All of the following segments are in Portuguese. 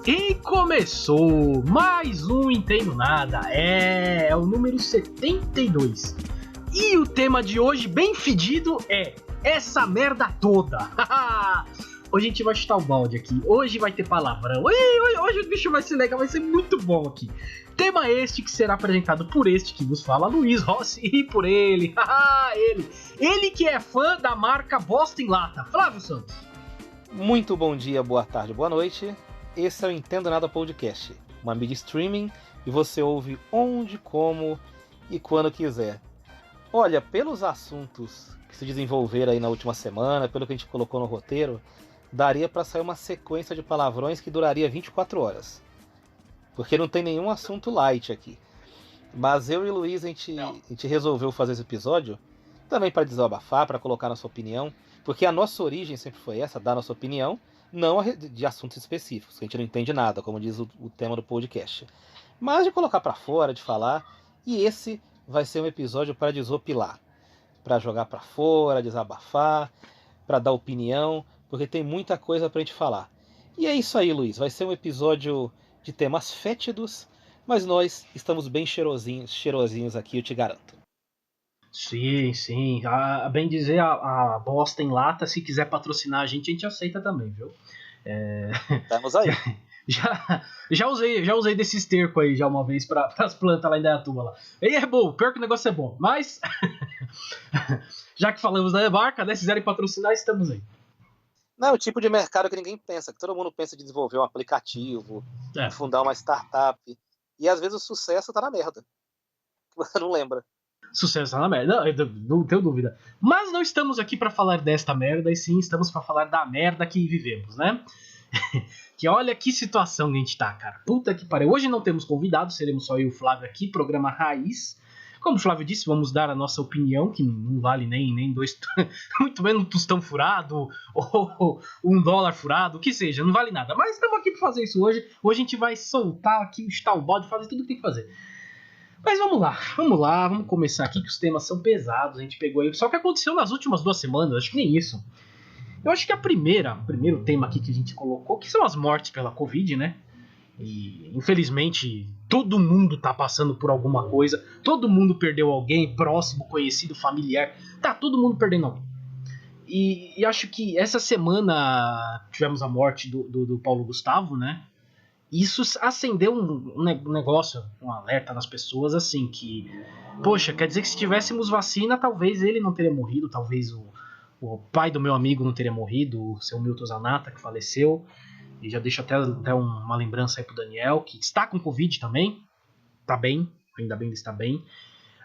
E começou mais um Entendo Nada, é o número 72. E o tema de hoje, bem fedido, é essa merda toda. Hoje a gente vai chutar o balde aqui, hoje vai ter palavrão, hoje o bicho vai ser legal, vai ser muito bom aqui. Tema este que será apresentado por este que vos fala, Luiz Rossi, e por ele, ele que é fã da marca Bosta em Lata, Flávio Santos. Muito bom dia, boa tarde, boa noite. Esse é o Entendo Nada Podcast, uma mídia streaming e você ouve onde, como e quando quiser. Olha, pelos assuntos que se desenvolveram aí na última semana, pelo que a gente colocou no roteiro, daria para sair uma sequência de palavrões que duraria 24 horas. Porque não tem nenhum assunto light aqui. Mas eu e o Luiz, a gente resolveu fazer esse episódio também para desabafar, para colocar nossa opinião, porque a nossa origem sempre foi essa, dar nossa opinião, não de assuntos específicos, que a gente não entende nada, como diz o tema do podcast. Mas de colocar para fora, de falar, e esse vai ser um episódio para desopilar, para jogar para fora, desabafar, para dar opinião, porque tem muita coisa pra gente falar. E é isso aí, Luiz, vai ser um episódio de temas fétidos, mas nós estamos bem cheirosinhos aqui, eu te garanto. Sim. A bem dizer, a Bosta em Lata, se quiser patrocinar a gente aceita também, viu? Estamos aí. Já usei desse esterco aí já uma vez para as plantas lá em Indaiatuba lá. E é bom, pior que o negócio é bom. Mas, já que falamos da marca, né? Se quiserem patrocinar, estamos aí. Não, é o tipo de mercado que ninguém pensa, que todo mundo pensa em desenvolver um aplicativo, em fundar uma startup. E às vezes o sucesso tá na merda. Você não lembra. Sucesso tá na merda, não tenho dúvida. Mas não estamos aqui para falar desta merda, e sim estamos para falar da merda que vivemos, né? Que olha que situação que a gente tá, cara. Puta que pariu. Hoje não temos convidados, seremos só eu e o Flávio aqui, programa raiz. Como o Flávio disse, vamos dar a nossa opinião, que não vale nem dois, muito menos um tostão furado, ou $1 furado, o que seja, não vale nada. Mas estamos aqui para fazer isso hoje. Hoje a gente vai soltar aqui, chutar o balde, fazer tudo o que tem que fazer. Mas vamos lá, vamos começar aqui, que os temas são pesados, a gente pegou aí. Só o que aconteceu nas últimas 2 semanas, acho que nem isso. Eu acho que o primeiro tema aqui que a gente colocou, que são as mortes pela Covid, né? E infelizmente todo mundo tá passando por alguma coisa, todo mundo perdeu alguém próximo, conhecido, familiar, tá todo mundo perdendo alguém. E acho que essa semana tivemos a morte do Paulo Gustavo, né? Isso acendeu um negócio, um alerta nas pessoas, assim, que, poxa, quer dizer que se tivéssemos vacina, talvez ele não teria morrido, talvez o pai do meu amigo não teria morrido, o seu Milton Zanata, que faleceu. E já deixo até uma lembrança aí pro Daniel, que está com Covid também, tá bem, ainda bem que está bem.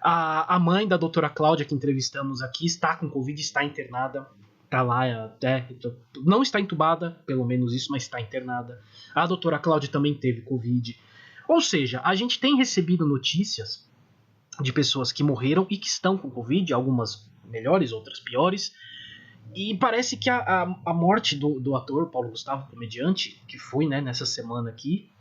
A mãe da doutora Cláudia, que entrevistamos aqui, está com Covid, está internada, tá lá, não está entubada, pelo menos isso, mas está internada. A doutora Cláudia também teve Covid. Ou seja, a gente tem recebido notícias de pessoas que morreram e que estão com Covid, algumas melhores, outras piores. E parece que a morte do ator Paulo Gustavo, comediante, que foi, né, nessa semana aqui,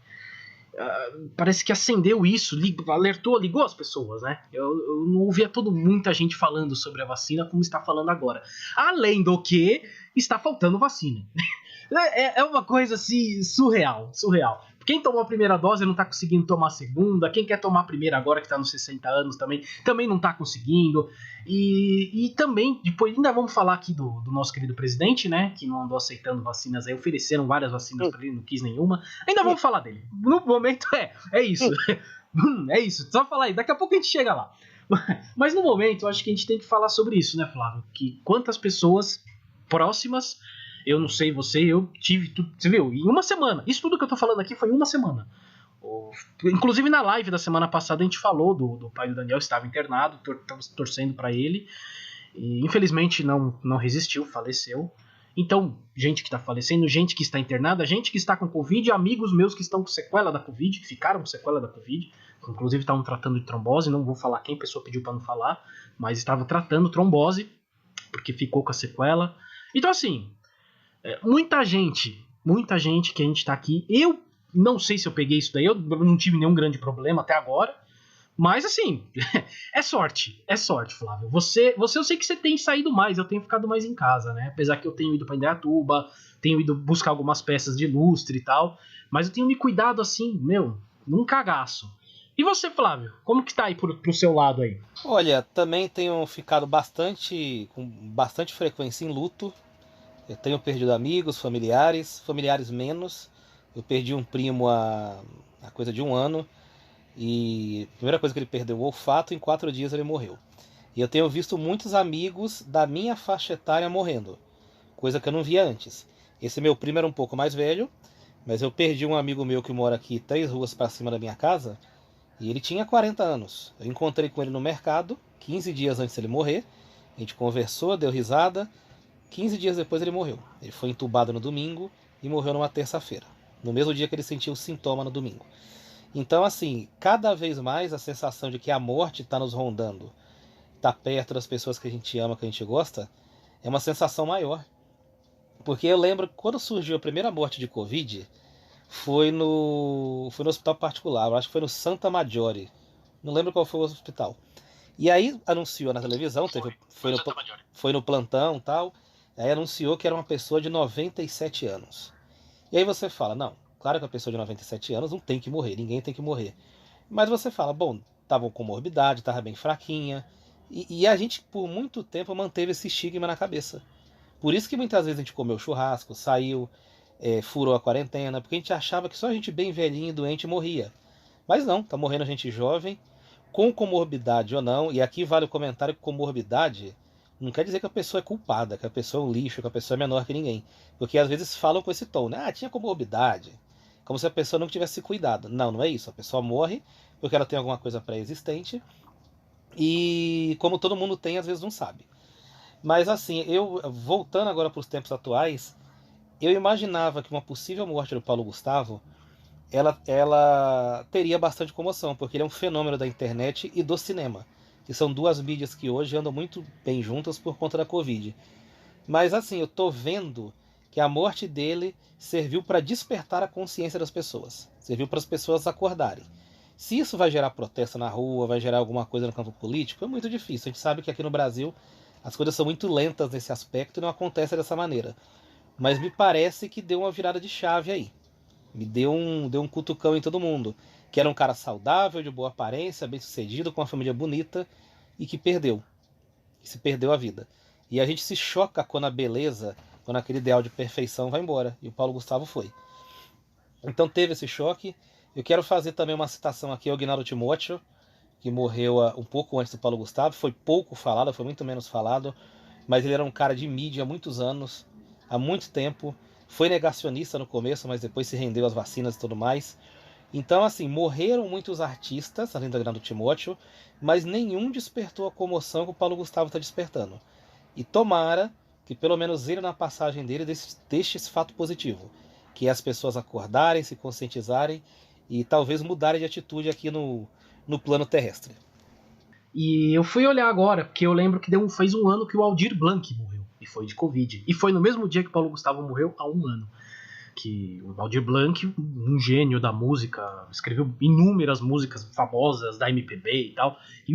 parece que acendeu isso, ligou as pessoas, né? Eu não ouvia muita gente falando sobre a vacina como está falando agora. Além do que está faltando vacina. É uma coisa assim surreal. Quem tomou a primeira dose não tá conseguindo tomar a segunda. Quem quer tomar a primeira agora, que tá nos 60 anos também não tá conseguindo. E também, depois ainda vamos falar aqui do nosso querido presidente, né? Que não andou aceitando vacinas aí. Ofereceram várias vacinas pra ele, não quis nenhuma. Ainda vamos falar dele. No momento é isso. É isso. Só falar aí. Daqui a pouco a gente chega lá. Mas no momento, eu acho que a gente tem que falar sobre isso, né, Flávio? Que quantas pessoas próximas... Eu não sei você, eu tive tudo. Você viu? Em uma semana. Isso tudo que eu tô falando aqui foi em uma semana. Inclusive na live da semana passada a gente falou do pai do Daniel, estava internado, estamos torcendo para ele. E infelizmente não resistiu, faleceu. Então, gente que tá falecendo, gente que está internada, gente que está com Covid, amigos meus que estão com sequela da Covid, que ficaram com sequela da Covid, inclusive estavam tratando de trombose, não vou falar quem, a pessoa pediu para não falar, mas estavam tratando trombose, porque ficou com a sequela. Então, assim. Muita gente que a gente tá aqui. Eu não sei se eu peguei isso daí, eu não tive nenhum grande problema até agora, Mas assim, é sorte, Flávio. Você eu sei que você tem saído mais, eu tenho ficado mais em casa, né? Apesar que eu tenho ido pra Indaiatuba, tenho ido buscar algumas peças de lustre e tal, mas eu tenho me cuidado assim, num cagaço. E você, Flávio, como que tá aí pro seu lado aí? Olha, também tenho ficado com bastante frequência em luto. Eu tenho perdido amigos, familiares menos. Eu perdi um primo há coisa de um ano. E a primeira coisa que ele perdeu o olfato, em 4 dias ele morreu. E eu tenho visto muitos amigos da minha faixa etária morrendo, coisa que eu não via antes. Esse meu primo era um pouco mais velho, mas eu perdi um amigo meu que mora aqui 3 ruas para cima da minha casa, e ele tinha 40 anos. Eu encontrei com ele no mercado, 15 dias antes dele morrer. A gente conversou, deu risada. 15 dias depois ele morreu. Ele foi entubado no domingo e morreu numa terça-feira, no mesmo dia que ele sentiu o sintoma no domingo. Então, assim, cada vez mais a sensação de que a morte está nos rondando, está perto das pessoas que a gente ama, que a gente gosta, é uma sensação maior. Porque eu lembro que quando surgiu a primeira morte de Covid, foi no hospital particular, eu acho que foi no Santa Maggiore. Não lembro qual foi o hospital. E aí anunciou na televisão, foi no plantão e tal. Aí anunciou que era uma pessoa de 97 anos. E aí você fala, não, claro que a pessoa de 97 anos não tem que morrer, ninguém tem que morrer. Mas você fala, bom, tava com morbidade, tava bem fraquinha. E a gente, por muito tempo, manteve esse estigma na cabeça. Por isso que muitas vezes a gente comeu churrasco, saiu, furou a quarentena, porque a gente achava que só a gente bem velhinho e doente morria. Mas não, tá morrendo gente jovem, com comorbidade ou não, e aqui vale o comentário que comorbidade não quer dizer que a pessoa é culpada, que a pessoa é um lixo, que a pessoa é menor que ninguém. Porque às vezes falam com esse tom, né? Ah, tinha comorbidade. Como se a pessoa não tivesse cuidado. Não, não é isso. A pessoa morre porque ela tem alguma coisa pré-existente. E como todo mundo tem, às vezes não sabe. Mas assim, eu voltando agora para os tempos atuais, eu imaginava que uma possível morte do Paulo Gustavo, ela teria bastante comoção, porque ele é um fenômeno da internet e do cinema, que são duas mídias que hoje andam muito bem juntas por conta da Covid. Mas assim, eu tô vendo que a morte dele serviu para despertar a consciência das pessoas, serviu para as pessoas acordarem. Se isso vai gerar protesto na rua, vai gerar alguma coisa no campo político, é muito difícil. A gente sabe que aqui no Brasil as coisas são muito lentas nesse aspecto e não acontece dessa maneira. Mas me parece que deu uma virada de chave aí. Me deu um cutucão em todo mundo. Que era um cara saudável, de boa aparência, bem sucedido, com uma família bonita e que perdeu. Que se perdeu a vida. E a gente se choca quando a beleza, quando aquele ideal de perfeição vai embora. E o Paulo Gustavo foi. Então teve esse choque. Eu quero fazer também uma citação aqui ao Agnaldo Timóteo, que morreu um pouco antes do Paulo Gustavo. Foi pouco falado, foi muito menos falado. Mas ele era um cara de mídia há muitos anos, há muito tempo. Foi negacionista no começo, mas depois se rendeu às vacinas e tudo mais. Então, assim, morreram muitos artistas, além do Agnaldo Timóteo, mas nenhum despertou a comoção que o Paulo Gustavo está despertando. E tomara que pelo menos ele, na passagem dele, deixe esse fato positivo, que é as pessoas acordarem, se conscientizarem e talvez mudarem de atitude aqui no plano terrestre. E eu fui olhar agora, porque eu lembro que fez um ano que o Aldir Blanc morreu, e foi de Covid. E foi no mesmo dia que o Paulo Gustavo morreu, há um ano. Que o Aldir Blanc, um gênio da música, escreveu inúmeras músicas famosas da MPB e tal. E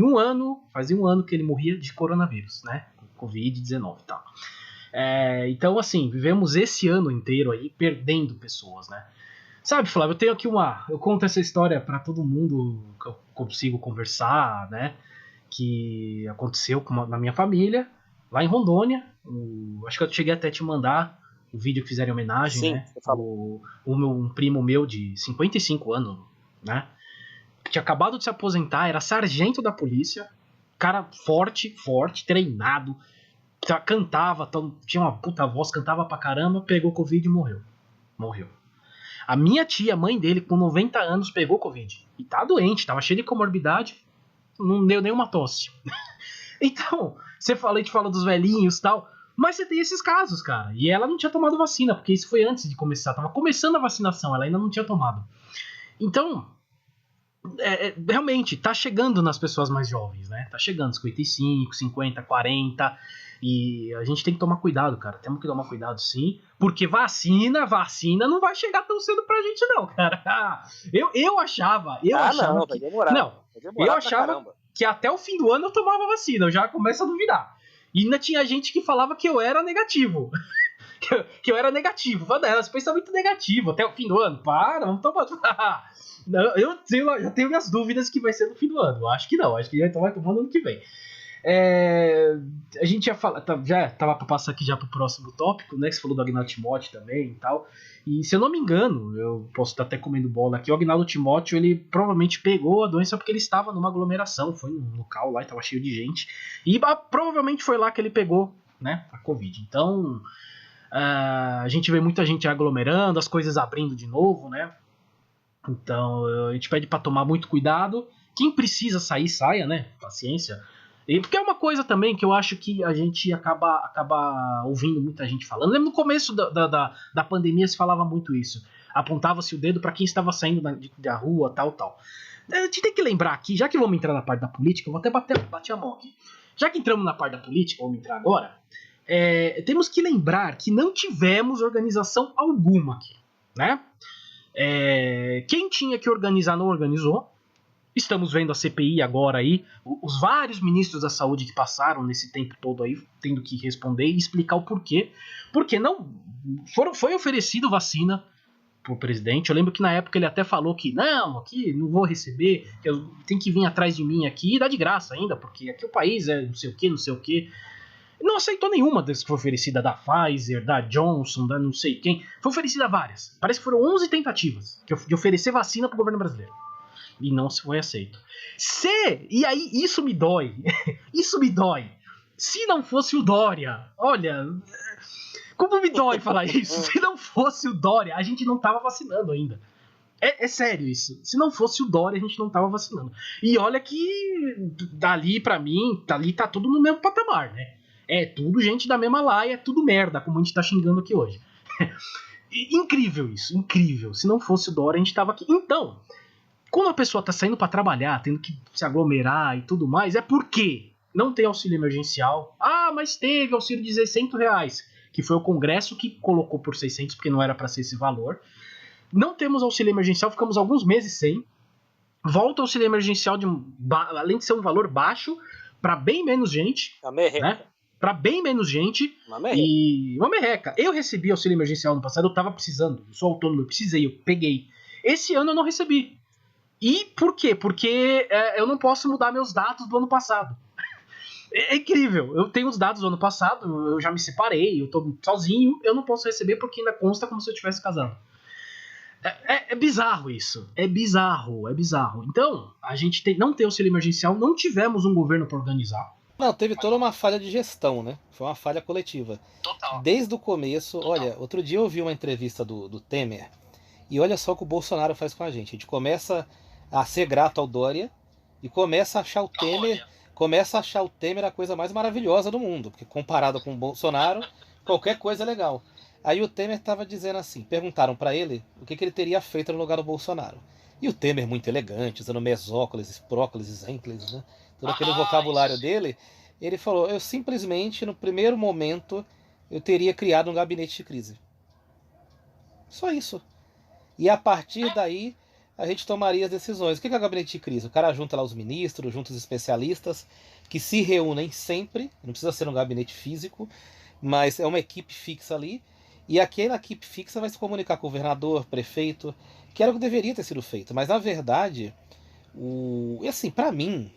fazia um ano que ele morria de coronavírus, né? Covid-19 e tal. Então, assim, vivemos esse ano inteiro aí perdendo pessoas, né? Sabe, Flávio, eu tenho aqui eu conto essa história para todo mundo que eu consigo conversar, né? Que aconteceu na minha família, lá em Rondônia. Acho que eu cheguei até a te mandar o vídeo que fizeram em homenagem, Sim, né? você falou. Um primo meu de 55 anos, né? Que tinha acabado de se aposentar, era sargento da polícia, cara forte, treinado, cantava, tinha uma puta voz, cantava pra caramba, pegou Covid e morreu. Morreu. A minha tia, mãe dele, com 90 anos, pegou Covid. E tá doente, tava cheio de comorbidade, não deu nenhuma tosse. Então, a gente fala dos velhinhos e tal, mas você tem esses casos, cara. E ela não tinha tomado vacina, porque isso foi antes de começar. Tava começando a vacinação, ela ainda não tinha tomado. Então, realmente tá chegando nas pessoas mais jovens, né? Tá chegando 55, 50, 40. E a gente tem que tomar cuidado, cara. Temos que tomar cuidado, sim. Porque vacina não vai chegar tão cedo pra gente, não, cara. Eu achava não, que... vai demorar. Não, Vai demorar eu achava caramba. que até o fim do ano eu tomava vacina. Eu já começo a duvidar. E ainda tinha gente que falava que eu era negativo. que eu era negativo. Elas pensamento negativo até o fim do ano. Para, vamos tomar. Eu já tenho minhas dúvidas que vai ser no fim do ano. Eu acho que não. Acho que vai tomar no ano que vem. A gente já tava pra passar aqui já pro próximo tópico, né? Que você falou do Agnaldo Timóteo também e tal. E se eu não me engano, eu posso estar até comendo bola aqui, o Agnaldo Timóteo, ele provavelmente pegou a doença porque ele estava numa aglomeração, foi num local lá e tava cheio de gente. E provavelmente foi lá que ele pegou, né, a Covid. Então, a gente vê muita gente aglomerando, as coisas abrindo de novo, né? Então, a gente pede pra tomar muito cuidado. Quem precisa sair, saia, né? Paciência. E porque é uma coisa também que eu acho que a gente acaba ouvindo muita gente falando. Lembra no começo da pandemia se falava muito isso. Apontava-se o dedo para quem estava saindo da rua, tal. A gente tem que lembrar aqui, já que vamos entrar na parte da política, eu vou até bater a mão aqui. Já que entramos na parte da política, vamos entrar agora. Temos que lembrar que não tivemos organização alguma aqui, né? Quem tinha que organizar não organizou. Estamos vendo a CPI agora aí, os vários ministros da saúde que passaram nesse tempo todo aí, tendo que responder e explicar o porquê. Porque não foi oferecido vacina pro presidente. Eu lembro que na época ele até falou que não, aqui não vou receber, que tem que vir atrás de mim aqui e dá de graça ainda, porque aqui o país é não sei o que. Não aceitou nenhuma das que foi oferecida, da Pfizer, da Johnson, da não sei quem. Foi oferecida várias. Parece que foram 11 tentativas de oferecer vacina pro governo brasileiro. E não se foi aceito. E aí, isso me dói. Isso me dói. Se não fosse o Dória, olha, como me dói falar isso. Se não fosse o Dória, a gente não tava vacinando ainda. É sério isso. Se não fosse o Dória, a gente não tava vacinando. E olha que dali pra mim, dali tá tudo no mesmo patamar, né? É tudo gente da mesma laia, é tudo merda, como a gente tá xingando aqui hoje. Incrível isso, incrível. Se não fosse o Dória, a gente tava aqui. Então, quando a pessoa tá saindo para trabalhar, tendo que se aglomerar e tudo mais, é porque não tem auxílio emergencial. Ah, mas teve auxílio de R$600, que foi o Congresso que colocou por 600, porque não era para ser esse valor. Não temos auxílio emergencial, ficamos alguns meses sem. Volta o auxílio emergencial, além de ser um valor baixo, para bem menos gente. Né? Para bem menos gente. Uma merreca. Eu recebi auxílio emergencial no passado, eu tava precisando. Eu sou autônomo, eu precisei, eu peguei. Esse ano eu não recebi. E por quê? Porque eu não posso mudar meus dados do ano passado. É incrível. Eu tenho os dados do ano passado, eu já me separei, eu tô sozinho, eu não posso receber porque ainda consta como se eu tivesse casado. É bizarro isso. É bizarro. Então, a gente não tem auxílio emergencial, não tivemos um governo para organizar. Não, teve toda uma falha de gestão, né? Foi uma falha coletiva. Total. Desde o começo, olha, outro dia eu ouvi uma entrevista do Temer, e olha só o que o Bolsonaro faz com a gente. A gente começa a ser grato ao Dória e começa a achar o Temer a coisa mais maravilhosa do mundo, porque comparado com o Bolsonaro, qualquer coisa é legal. Aí o Temer estava dizendo assim, perguntaram para ele o que ele teria feito no lugar do Bolsonaro. E o Temer, muito elegante, usando mesóclise, próclise, enclise, né? Todo aquele vocabulário dele, ele falou, eu simplesmente, no primeiro momento, eu teria criado um gabinete de crise. Só isso. E a partir daí, a gente tomaria as decisões. O que é o gabinete de crise? O cara junta lá os ministros, junta os especialistas, que se reúnem sempre, não precisa ser um gabinete físico, mas é uma equipe fixa ali, e aquela equipe fixa vai se comunicar com o governador, prefeito, que era o que deveria ter sido feito. Mas, na verdade, e assim, para mim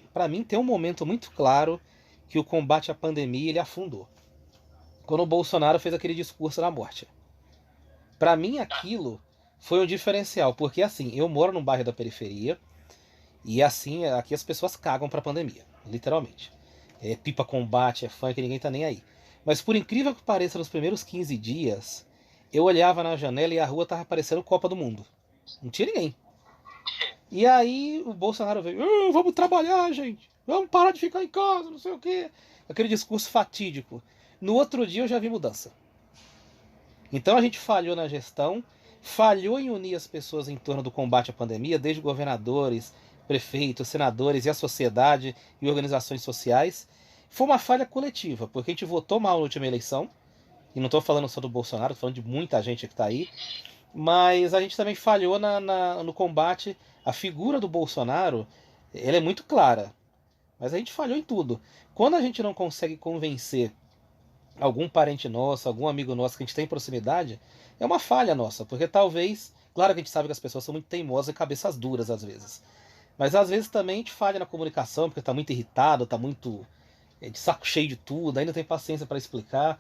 tem um momento muito claro que o combate à pandemia ele afundou. Quando o Bolsonaro fez aquele discurso da morte. Para mim, aquilo foi um diferencial, porque assim, eu moro num bairro da periferia, e assim, aqui as pessoas cagam pra pandemia, literalmente. É pipa combate, é funk, ninguém tá nem aí. Mas por incrível que pareça, nos primeiros 15 dias, eu olhava na janela e a rua tava parecendo Copa do Mundo. Não tinha ninguém. E aí o Bolsonaro veio, vamos trabalhar, gente, vamos parar de ficar em casa, não sei o quê. Aquele discurso fatídico. No outro dia eu já vi mudança. Então a gente falhou na gestão, falhou em unir as pessoas em torno do combate à pandemia, desde governadores, prefeitos, senadores e a sociedade e organizações sociais. Foi uma falha coletiva, porque a gente votou mal na última eleição, e não estou falando só do Bolsonaro, estou falando de muita gente que está aí, mas a gente também falhou no combate. A figura do Bolsonaro, ela é muito clara, mas a gente falhou em tudo. Quando a gente não consegue convencer algum parente nosso, algum amigo nosso que a gente tem proximidade, é uma falha nossa, porque talvez, claro que a gente sabe que as pessoas são muito teimosas e cabeças duras às vezes, mas às vezes também a gente falha na comunicação, porque está muito irritado, está muito de saco cheio de tudo, ainda tem paciência para explicar,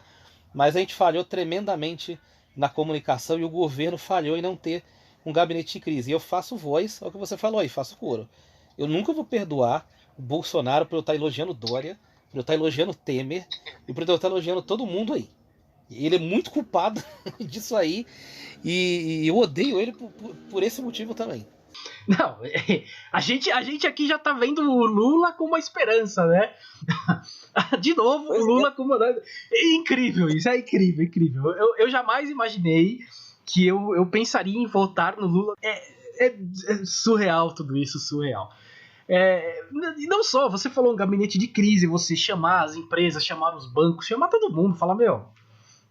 mas a gente falhou tremendamente na comunicação e o governo falhou em não ter um gabinete de crise. E eu faço voz ao que você falou aí, faço coro. Eu nunca vou perdoar o Bolsonaro por eu estar elogiando Dória, por eu estar elogiando Temer e por eu estar elogiando todo mundo aí. Ele é muito culpado disso aí e eu odeio ele por esse motivo também. Não, a gente aqui já tá vendo o Lula com uma esperança, né? De novo, pois o Lula comandando. É incrível, isso é incrível, incrível. Eu jamais imaginei que eu pensaria em votar no Lula. É surreal tudo isso, surreal. E não só, você falou um gabinete de crise, você chamar as empresas, chamar os bancos, chamar todo mundo, falar, meu,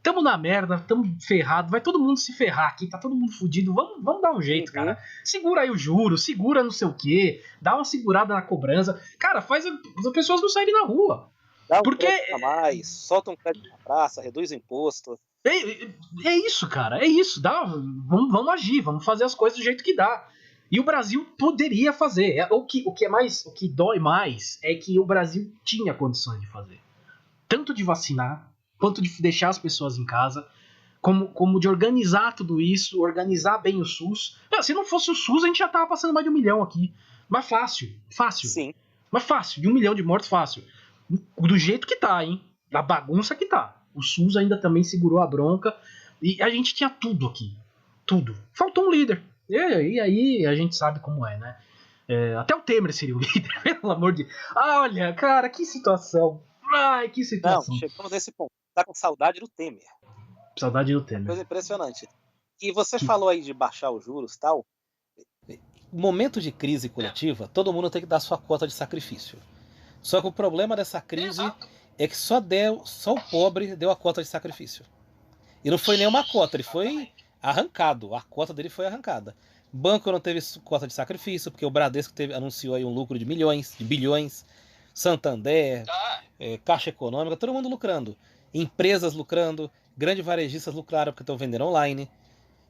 tamo na merda, tamo ferrado, vai todo mundo se ferrar aqui, tá todo mundo fudido, vamos dar um jeito, cara. Segura aí o juro, segura não sei o quê, dá uma segurada na cobrança. Cara, faz as pessoas não saírem na rua. Dá um crédito a mais, solta um crédito na praça, reduz o imposto. É isso, cara, é isso. Vamos agir, vamos fazer as coisas do jeito que dá. E o Brasil poderia fazer. O que dói mais é que o Brasil tinha condições de fazer. Tanto de vacinar, quanto de deixar as pessoas em casa, como de organizar tudo isso, organizar bem o SUS. Se não fosse o SUS, a gente já tava passando mais de 1 milhão aqui. Mas fácil. Sim. Mas fácil, de 1 milhão de mortos, fácil. Do jeito que tá, hein? Da bagunça que tá. O SUS ainda também segurou a bronca. E a gente tinha tudo aqui. Tudo. Faltou um líder. E aí a gente sabe como é, né? Até o Temer seria o líder, pelo amor de Deus. Olha, cara, que situação. Ai, que situação. Não, chegamos nesse ponto. Tá com saudade do Temer. Saudade do Temer. Coisa impressionante. E você falou aí de baixar os juros e tal. Momento de crise coletiva, todo mundo tem que dar sua cota de sacrifício. Só que o problema dessa crise é que só o pobre deu a cota de sacrifício. E não foi nenhuma cota, ele foi arrancado. A cota dele foi arrancada. Banco não teve cota de sacrifício, porque o Bradesco anunciou aí um lucro de milhões, de bilhões. Santander, Caixa Econômica, todo mundo lucrando. Empresas lucrando, grandes varejistas lucraram porque estão vendendo online.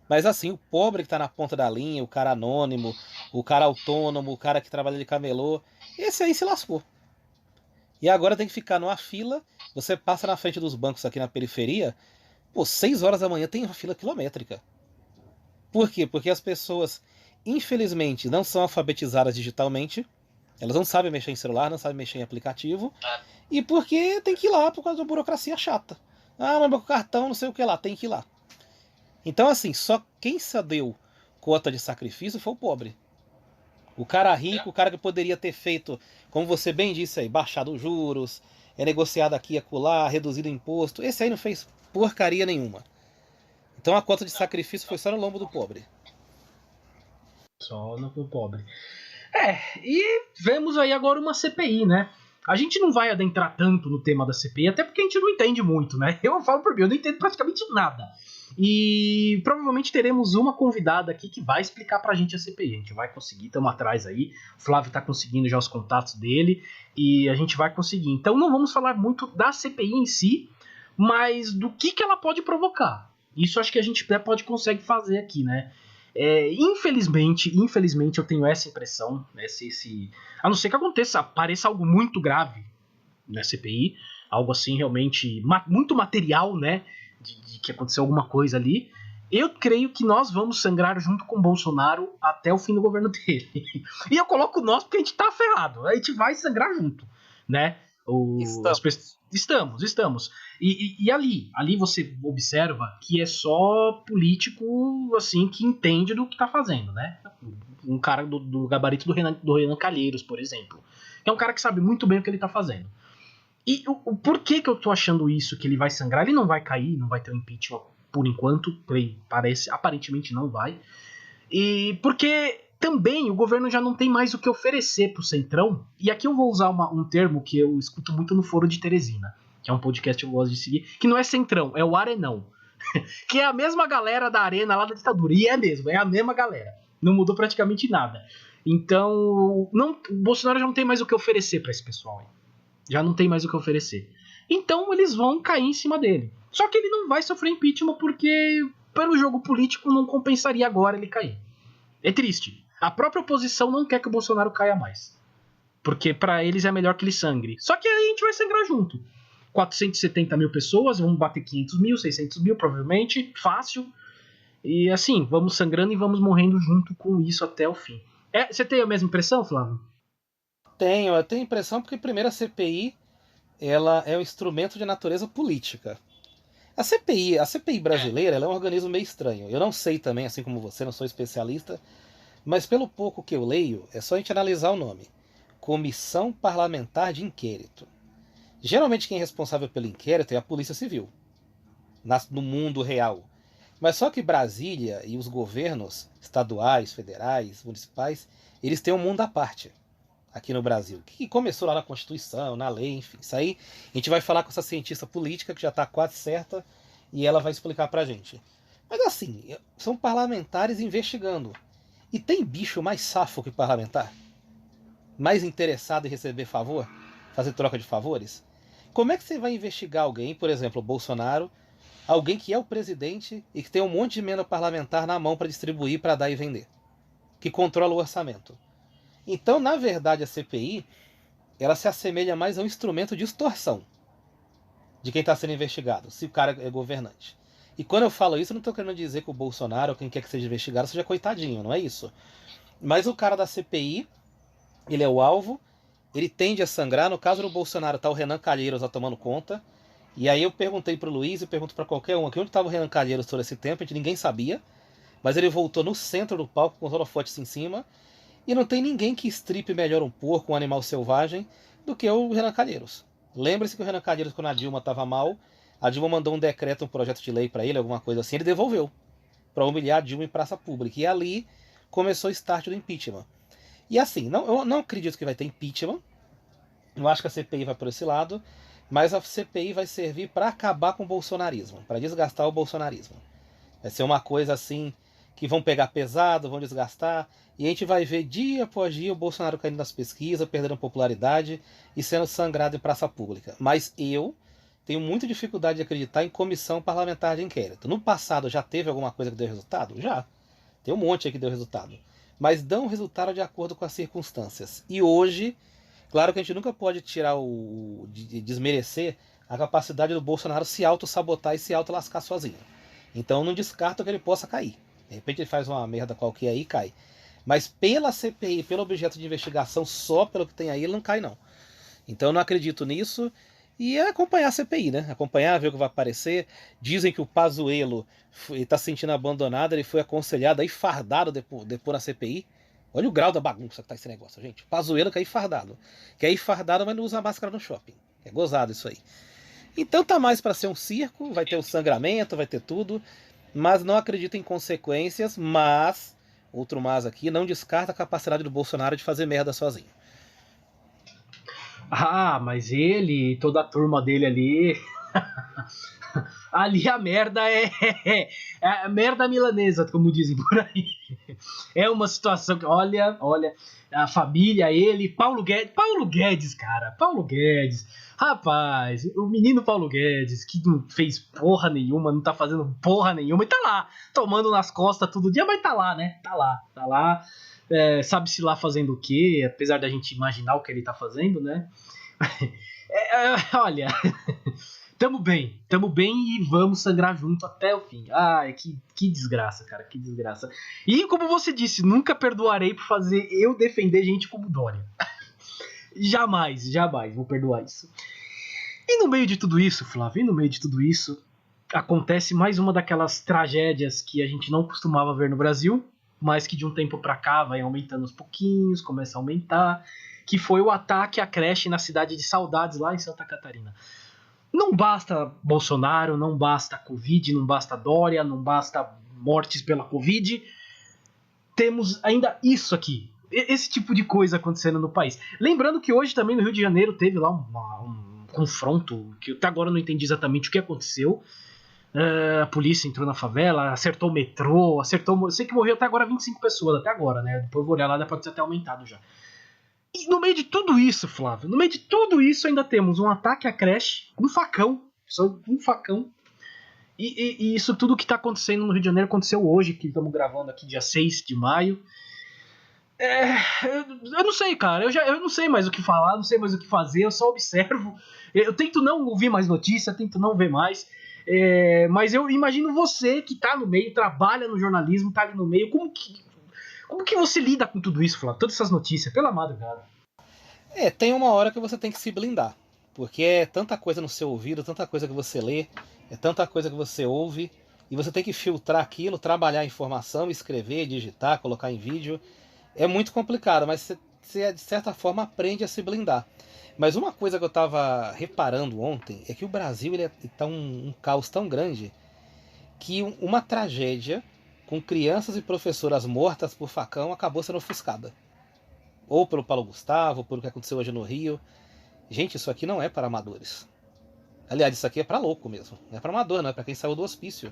Mas assim, o pobre que está na ponta da linha, o cara anônimo, o cara autônomo, o cara que trabalha de camelô, esse aí se lascou. E agora tem que ficar numa fila. Você passa na frente dos bancos aqui na periferia, 6 horas da manhã tem uma fila quilométrica. Por quê? Porque as pessoas, infelizmente, não são alfabetizadas digitalmente. Elas não sabem mexer em celular, não sabem mexer em aplicativo. E porque tem que ir lá por causa da burocracia chata. Mas meu cartão não sei o que lá, tem que ir lá. Então assim, só quem se deu cota de sacrifício foi o pobre. O cara rico, o cara que poderia ter feito, como você bem disse aí, baixado os juros, negociado aqui e acolá, reduzido o imposto. Esse aí não fez porcaria nenhuma. Então a cota de sacrifício foi só no lombo do pobre. Só no pobre. E vemos aí agora uma CPI, né? A gente não vai adentrar tanto no tema da CPI, até porque a gente não entende muito, né? Eu falo por mim, eu não entendo praticamente nada. E provavelmente teremos uma convidada aqui que vai explicar pra gente a CPI. A gente vai conseguir, estamos atrás aí. O Flávio tá conseguindo já os contatos dele e a gente vai conseguir. Então não vamos falar muito da CPI em si, mas do que ela pode provocar. Isso acho que a gente consegue fazer aqui, né? Infelizmente eu tenho essa impressão, né, a não ser que pareça algo muito grave na CPI, algo assim realmente muito material, né, de que aconteceu alguma coisa ali. Eu creio que nós vamos sangrar junto com o Bolsonaro até o fim do governo dele. E eu coloco nós porque a gente tá ferrado, a gente vai sangrar junto, né? Estamos. E ali você observa que é só político assim que entende do que tá fazendo, né? Um cara do gabarito do Renan Calheiros, por exemplo. É um cara que sabe muito bem o que ele tá fazendo. E o porquê que eu tô achando isso, que ele vai sangrar? Ele não vai cair, não vai ter um impeachment por enquanto, aparentemente não vai. E porque também o governo já não tem mais o que oferecer pro Centrão, e aqui eu vou usar um termo que eu escuto muito no Foro de Teresina, que é um podcast que eu gosto de seguir, que não é Centrão, é o Arenão, que é a mesma galera da Arena lá da ditadura, e é mesmo, é a mesma galera, não mudou praticamente nada. Então, o Bolsonaro já não tem mais o que oferecer pra esse pessoal, já não tem mais o que oferecer. Então eles vão cair em cima dele. Só que ele não vai sofrer impeachment porque pelo jogo político não compensaria agora ele cair. É triste. A própria oposição não quer que o Bolsonaro caia mais. Porque pra eles é melhor que ele sangre. Só que aí a gente vai sangrar junto. 470 mil pessoas, vamos bater 500 mil, 600 mil, provavelmente. Fácil. E assim, vamos sangrando e vamos morrendo junto com isso até o fim. Você tem a mesma impressão, Flávio? Eu tenho a impressão porque, primeiro, a CPI ela é um instrumento de natureza política. A CPI brasileira ela é um organismo meio estranho. Eu não sei também, assim como você, não sou especialista, mas pelo pouco que eu leio, é só a gente analisar o nome. Comissão Parlamentar de Inquérito. Geralmente quem é responsável pelo inquérito é a Polícia Civil, no mundo real. Mas só que Brasília e os governos estaduais, federais, municipais, eles têm um mundo à parte aqui no Brasil, que começou lá na Constituição, na lei, enfim. Isso aí a gente vai falar com essa cientista política que já está quase certa e ela vai explicar pra gente. Mas assim, são parlamentares investigando. E tem bicho mais safo que parlamentar? Mais interessado em receber favor? Fazer troca de favores? Como é que você vai investigar alguém, por exemplo, o Bolsonaro, alguém que é o presidente e que tem um monte de emenda parlamentar na mão para distribuir, para dar e vender? Que controla o orçamento. Então, na verdade, a CPI ela se assemelha mais a um instrumento de extorsão de quem está sendo investigado, se o cara é governante. E quando eu falo isso, eu não estou querendo dizer que o Bolsonaro ou quem quer que seja investigado seja coitadinho, não é isso. Mas o cara da CPI, ele é o alvo, ele tende a sangrar. No caso do Bolsonaro, está o Renan Calheiros lá tomando conta. E aí eu perguntei para o Luiz e pergunto para qualquer um aqui onde estava o Renan Calheiros todo esse tempo, ninguém sabia. Mas ele voltou no centro do palco com os holofotes em cima. E não tem ninguém que estripe melhor um porco, um animal selvagem, do que o Renan Calheiros. Lembre-se que o Renan Calheiros, quando a Dilma estava mal, a Dilma mandou um decreto, um projeto de lei para ele, alguma coisa assim, ele devolveu, para humilhar a Dilma em praça pública. E ali começou o start do impeachment. E assim, eu não acredito que vai ter impeachment, não acho que a CPI vai por esse lado, mas a CPI vai servir para acabar com o bolsonarismo, para desgastar o bolsonarismo. Vai ser uma coisa assim que vão pegar pesado, vão desgastar, e a gente vai ver dia após dia o Bolsonaro caindo nas pesquisas, perdendo popularidade e sendo sangrado em praça pública. Mas eu tenho muita dificuldade de acreditar em comissão parlamentar de inquérito. No passado já teve alguma coisa que deu resultado? Já. Tem um monte aí que deu resultado. Mas dão resultado de acordo com as circunstâncias. E hoje, claro que a gente nunca pode tirar desmerecer a capacidade do Bolsonaro se auto-sabotar e se auto-lascar sozinho. Então não descarto que ele possa cair. De repente ele faz uma merda qualquer aí e cai. Mas pela CPI, pelo objeto de investigação, só pelo que tem aí, ele não cai não. Então eu não acredito nisso. E é acompanhar a CPI, né? Acompanhar, ver o que vai aparecer. Dizem que o Pazuello está se sentindo abandonado, ele foi aconselhado a ir fardado depois na CPI. Olha o grau da bagunça que tá esse negócio, gente. Pazuello quer ir fardado. Quer ir fardado, mas não usa máscara no shopping. É gozado isso aí. Então tá mais para ser um circo, vai ter o sangramento, vai ter tudo. Mas não acredito em consequências, mas, outro mas aqui, não descarta a capacidade do Bolsonaro de fazer merda sozinho. Ah, mas ele e toda a turma dele ali. Ali a merda é a merda milanesa, como dizem por aí. É uma situação que, olha, a família, ele, Paulo Guedes, cara, Paulo Guedes. Rapaz, o menino Paulo Guedes, que não fez porra nenhuma, não tá fazendo porra nenhuma, e tá lá, tomando nas costas todo dia, mas tá lá, né? Tá lá. Sabe-se lá fazendo o quê, apesar da gente imaginar o que ele tá fazendo, né? Olha, tamo bem e vamos sangrar junto até o fim. Ai, que desgraça, cara, que desgraça. E como você disse, nunca perdoarei por fazer eu defender gente como Dória. Jamais vou perdoar isso. E no meio de tudo isso, Flávio, acontece mais uma daquelas tragédias que a gente não costumava ver no Brasil, mas que de um tempo pra cá vai aumentando aos pouquinhos, começa a aumentar, que foi o ataque à creche na cidade de Saudades, lá em Santa Catarina. Não basta Bolsonaro, não basta Covid, não basta Dória, não basta mortes pela Covid. temos ainda isso aqui. Esse tipo de coisa acontecendo no país. Lembrando que hoje também no Rio de Janeiro teve lá um confronto, que até agora eu não entendi exatamente o que aconteceu. A polícia entrou na favela, acertou o metrô, eu sei que morreu até agora 25 pessoas, até agora, né? Depois eu vou olhar lá, pode ter até aumentado já. E no meio de tudo isso, Flávio, no meio de tudo isso ainda temos um ataque à creche, um facão, só um facão. E isso tudo que tá acontecendo no Rio de Janeiro aconteceu hoje, que estamos gravando aqui dia 6 de maio. Eu não sei, cara. Eu não sei mais o que falar, não sei mais o que fazer, eu só observo. Eu tento não ouvir mais notícia, tento não ver mais. Mas eu imagino você que tá no meio, trabalha no jornalismo, tá ali no meio. Como que você lida com tudo isso, Flávio? Todas essas notícias, pela madrugada. Tem uma hora que você tem que se blindar. Porque é tanta coisa no seu ouvido, tanta coisa que você lê, é tanta coisa que você ouve, e você tem que filtrar aquilo, trabalhar a informação, escrever, digitar, colocar em vídeo. É muito complicado, mas você de certa forma aprende a se blindar. Mas uma coisa que eu estava reparando ontem é que o Brasil está um caos tão grande que uma tragédia com crianças e professoras mortas por facão acabou sendo ofuscada. Ou pelo Paulo Gustavo, ou pelo que aconteceu hoje no Rio. Gente, isso aqui não é para amadores. Aliás, isso aqui é para louco mesmo. Não é para amador, não é para quem saiu do hospício.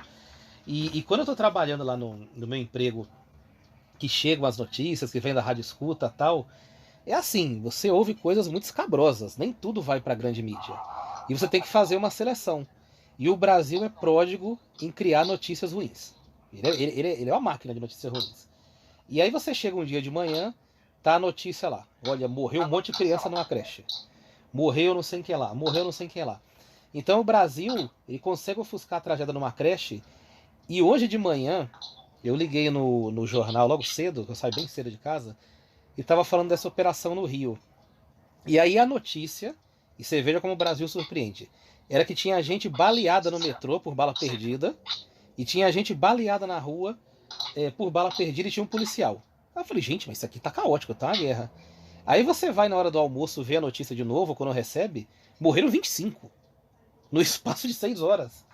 E quando eu estou trabalhando lá no meu emprego, que chegam as notícias, que vem da rádio escuta e tal, é assim, você ouve coisas muito escabrosas, nem tudo vai para a grande mídia. E você tem que fazer uma seleção. E o Brasil é pródigo em criar notícias ruins. Ele é uma máquina de notícias ruins. E aí você chega um dia de manhã, tá a notícia lá. Olha, morreu um monte de criança numa creche. Morreu não sei quem lá, morreu não sei quem lá. Então o Brasil, ele consegue ofuscar a tragédia numa creche. E hoje de manhã, eu liguei no jornal logo cedo, que eu saio bem cedo de casa, e estava falando dessa operação no Rio. E aí a notícia, e você veja como o Brasil surpreende, era que tinha gente baleada no metrô por bala perdida, e tinha gente baleada na rua por bala perdida e tinha um policial. Aí eu falei, gente, mas isso aqui tá caótico, tá uma guerra. Aí você vai na hora do almoço ver a notícia de novo, quando recebe, morreram 25 no espaço de 6 horas.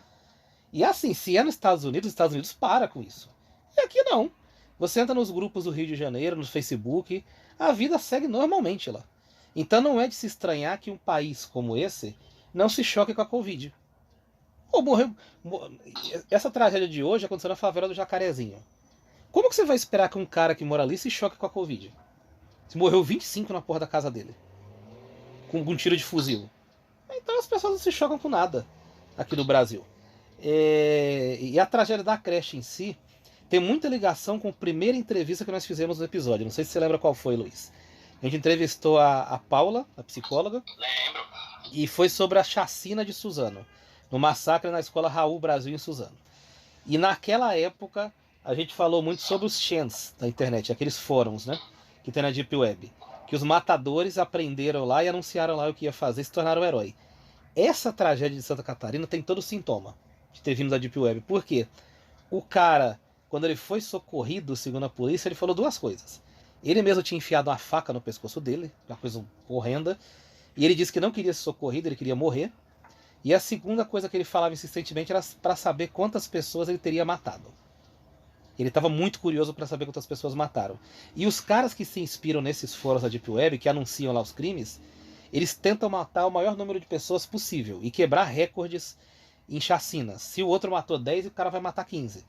E assim, se é nos Estados Unidos para com isso. E aqui não. Você entra nos grupos do Rio de Janeiro, no Facebook, a vida segue normalmente lá. Então não é de se estranhar que um país como esse não se choque com a Covid. Ou morreu. Essa tragédia de hoje aconteceu na favela do Jacarezinho. Como que você vai esperar que um cara que mora ali se choque com a Covid? Se morreu 25 na porra da casa dele. Com um tiro de fuzil. Então as pessoas não se chocam com nada aqui no Brasil. E a tragédia da creche em si tem muita ligação com a primeira entrevista que nós fizemos no episódio. Não sei se você lembra qual foi, Luiz. A gente entrevistou a Paula, a psicóloga. Lembro. E foi sobre a chacina de Suzano. No massacre na escola Raul Brasil em Suzano. E naquela época a gente falou muito sobre os chants da internet, aqueles fóruns, né, que tem na Deep Web. Que os matadores aprenderam lá e anunciaram lá o que ia fazer e se tornaram um herói. Essa tragédia de Santa Catarina tem todo o sintoma de ter vindo da Deep Web. Por quê? O cara, quando ele foi socorrido, segundo a polícia, ele falou duas coisas. Ele mesmo tinha enfiado uma faca no pescoço dele, uma coisa horrenda. E ele disse que não queria ser socorrido, ele queria morrer. E a segunda coisa que ele falava insistentemente era para saber quantas pessoas ele teria matado. Ele estava muito curioso para saber quantas pessoas mataram. E os caras que se inspiram nesses fóruns da Deep Web, que anunciam lá os crimes, eles tentam matar o maior número de pessoas possível e quebrar recordes em chacinas. Se o outro matou 10, o cara vai matar 15.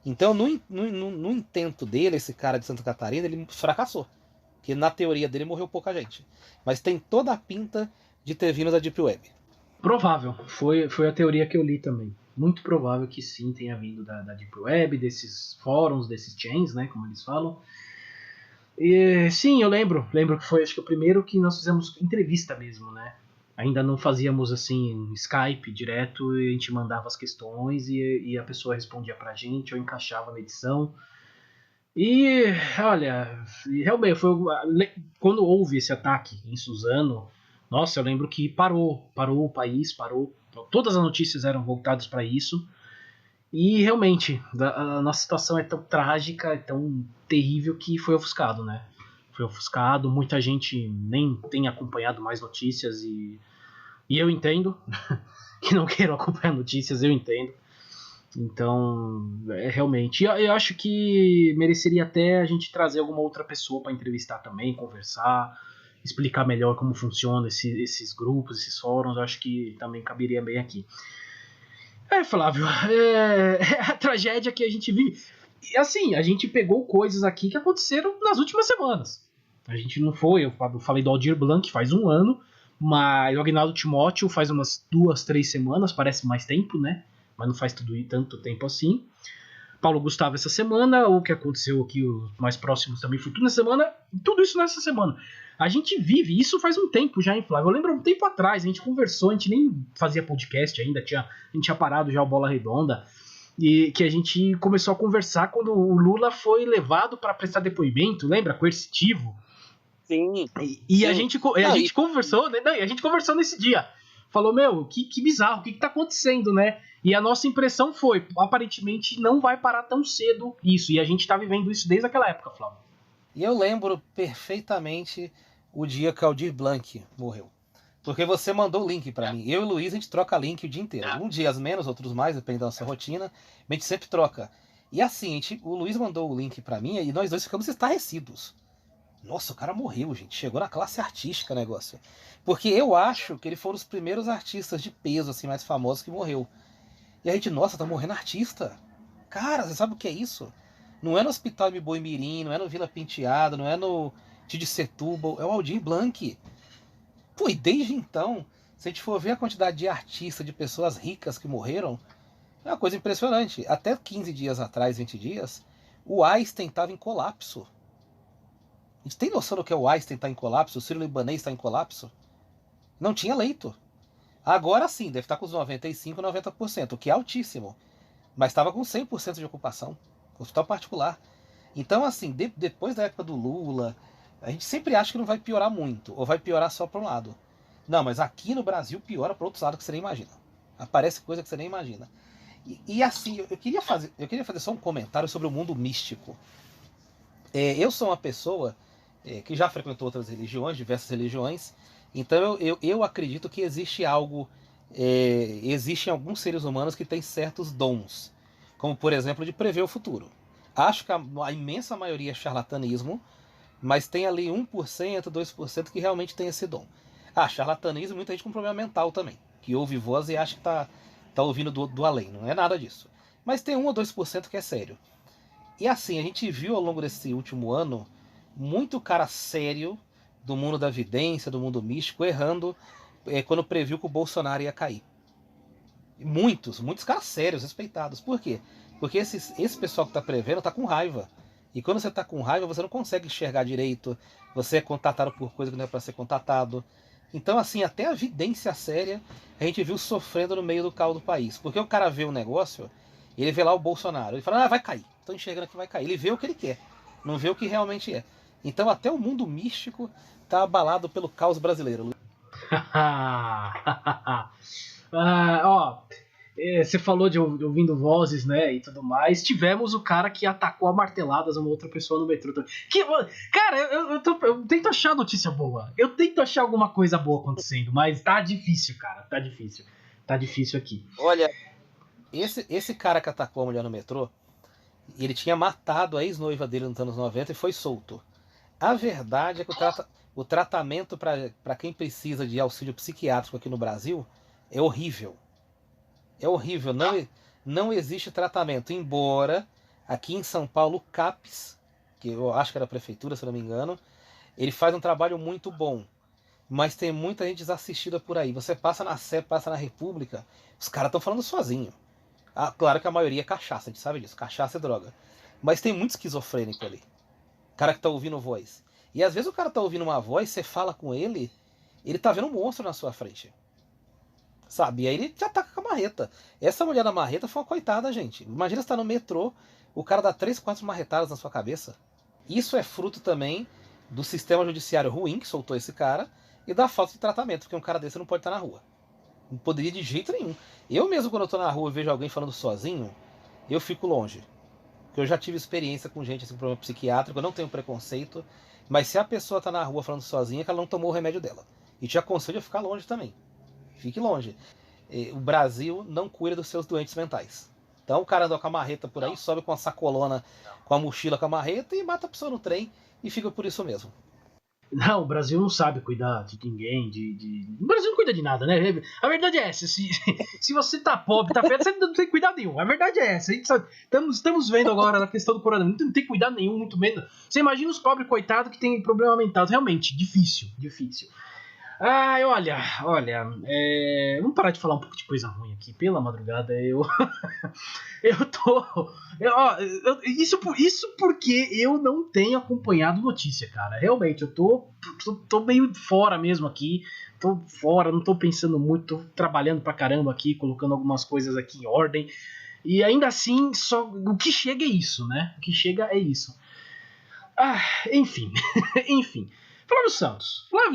Então, no intento dele, esse cara de Santa Catarina, ele fracassou. Porque na teoria dele morreu pouca gente. Mas tem toda a pinta de ter vindo da Deep Web. Provável. Foi a teoria que eu li também. Muito provável que sim tenha vindo da Deep Web, desses fóruns, desses chains, né, como eles falam. E, sim, eu lembro que foi acho que o primeiro que nós fizemos entrevista mesmo, né? Ainda não fazíamos assim Skype direto, e a gente mandava as questões e a pessoa respondia pra gente, ou encaixava na edição. E olha, realmente quando houve esse ataque em Suzano, nossa, eu lembro que parou o país, todas as notícias eram voltadas para isso. E realmente, a nossa situação é tão trágica, é tão terrível que foi ofuscado, né? Foi ofuscado, muita gente nem tem acompanhado mais notícias e eu entendo que não queiram acompanhar notícias, eu entendo. Então, realmente, eu acho que mereceria até a gente trazer alguma outra pessoa para entrevistar também, conversar, explicar melhor como funciona esses grupos, esses fóruns. Eu acho que também caberia bem aqui. Flávio, é a tragédia que a gente vive. E assim, a gente pegou coisas aqui que aconteceram nas últimas semanas. A gente não foi, eu falei do Aldir Blanc faz um ano, mas o Agnaldo Timóteo faz umas 2, 3 semanas, parece mais tempo, né? Mas não faz tanto tempo assim. Paulo Gustavo essa semana, o que aconteceu aqui, os mais próximos também foi tudo nessa semana, tudo isso nessa semana. A gente vive isso faz um tempo já, hein, Flávio? Eu lembro um tempo atrás, a gente conversou, a gente nem fazia podcast ainda, a gente tinha parado já o Bola Redonda, e que a gente começou a conversar quando o Lula foi levado para prestar depoimento, lembra? Coercitivo. Sim. E a gente conversou, né? A gente conversou nesse dia. Falou, meu, que bizarro, o que tá acontecendo, né? E a nossa impressão foi, aparentemente não vai parar tão cedo isso. E a gente tá vivendo isso desde aquela época, Flávio. E eu lembro perfeitamente o dia que Aldir Blanc morreu. Porque você mandou o link para mim. Eu e o Luiz, a gente troca link o dia inteiro. Um dia menos, outros mais, depende da nossa rotina. A gente sempre troca. E assim, o Luiz mandou o link para mim e nós dois ficamos estarrecidos. Nossa, o cara morreu, gente. Chegou na classe artística o negócio. Porque eu acho que ele foi um dos primeiros artistas de peso, assim, mais famosos que morreu. E a gente, nossa, tá morrendo artista. Cara, você sabe o que é isso? Não é no Hospital de Boimirim, não é no Vila Penteado, não é no Tid Setúbal, é o Aldir Blanc. Pô, e desde então, se a gente for ver a quantidade de artistas, de pessoas ricas que morreram, é uma coisa impressionante. Até 15 dias atrás, 20 dias, o Einstein estava em colapso. A gente tem noção do que é o Einstein estar em colapso? O Sírio-Libanês está em colapso? Não tinha leito. Agora sim, deve estar com os 95%, 90%, o que é altíssimo. Mas estava com 100% de ocupação. Hospital particular. Então, assim, depois da época do Lula, a gente sempre acha que não vai piorar muito, ou vai piorar só para um lado. Não, mas aqui no Brasil piora para outros lados que você nem imagina. Aparece coisa que você nem imagina. E assim, eu queria fazer só um comentário sobre o mundo místico. Eu sou uma pessoa que já frequentou outras religiões, diversas religiões, então eu acredito que existe algo, existem alguns seres humanos que têm certos dons, como por exemplo de prever o futuro. Acho que a imensa maioria é charlatanismo, mas tem ali 1%, 2% que realmente tem esse dom. Charlatanismo, muita gente com problema mental também, que ouve voz e acha que tá ouvindo do além, não é nada disso. Mas tem 1 ou 2% que é sério. E assim, a gente viu ao longo desse último ano muito cara sério do mundo da vidência, do mundo místico, errando quando previu que o Bolsonaro ia cair. Muitos caras sérios, respeitados. Por quê? Porque esse pessoal que está prevendo está com raiva. E quando você está com raiva, você não consegue enxergar direito, você é contatado por coisa que não é para ser contatado. Então, assim, até a vidência séria a gente viu sofrendo no meio do caos do país. Porque o cara vê um negócio, ele vê lá o Bolsonaro, ele fala, vai cair. Tô enxergando que vai cair. Ele vê o que ele quer, não vê o que realmente é. Então até o mundo místico tá abalado pelo caos brasileiro. Você falou de ouvindo vozes, né, e tudo mais. Tivemos o cara que atacou a marteladas uma outra pessoa no metrô. Cara, eu tento achar notícia boa. Eu tento achar alguma coisa boa acontecendo, mas tá difícil, cara. Tá difícil. Tá difícil aqui. Olha, esse cara que atacou a mulher no metrô, ele tinha matado a ex-noiva dele nos anos 90 e foi solto. A verdade é que o tratamento para quem precisa de auxílio psiquiátrico aqui no Brasil é horrível. É horrível. Não existe tratamento. Embora aqui em São Paulo, o CAPES, que eu acho que era a prefeitura, se não me engano, ele faz um trabalho muito bom. Mas tem muita gente desassistida por aí. Você passa na Sé, passa na República, os caras estão falando sozinho. Claro que a maioria é cachaça, a gente sabe disso. Cachaça e droga. Mas tem muito esquizofrênico ali. Cara que tá ouvindo voz. E às vezes o cara tá ouvindo uma voz, você fala com ele, ele tá vendo um monstro na sua frente. Sabe? E aí ele te ataca com a marreta. Essa mulher da marreta foi uma coitada, gente. Imagina você tá no metrô, o cara dá 3, 4 marretadas na sua cabeça. Isso é fruto também do sistema judiciário ruim que soltou esse cara e da falta de tratamento, porque um cara desse não pode estar na rua. Não poderia de jeito nenhum. Eu mesmo, quando eu tô na rua e vejo alguém falando sozinho, eu fico longe. Porque eu já tive experiência com gente assim, com problema psiquiátrico, eu não tenho preconceito, mas se a pessoa tá na rua falando sozinha, é que ela não tomou o remédio dela. E te aconselho a ficar longe também. Fique longe. O Brasil não cuida dos seus doentes mentais. Então o cara anda com a marreta por aí, sobe com a sacolona, com a mochila com a marreta e mata a pessoa no trem e fica por isso mesmo. Não, o Brasil não sabe cuidar de ninguém, O Brasil não cuida de nada, né? A verdade é essa, se você tá pobre, tá feio, você não tem cuidado nenhum. A verdade é essa. Estamos vendo agora a questão do coronavírus, não tem cuidado nenhum, muito menos. Você imagina os pobres coitados que tem problema mental. Realmente, difícil. Ai, olha, vamos parar de falar um pouco de coisa ruim aqui. Pela madrugada, eu tô. Isso porque eu não tenho acompanhado notícia, cara. Realmente, eu tô meio fora mesmo aqui. Tô fora, não tô pensando muito, tô trabalhando pra caramba aqui, colocando algumas coisas aqui em ordem. E ainda assim, só o que chega é isso, né? O que chega é isso. Enfim, enfim. Flávio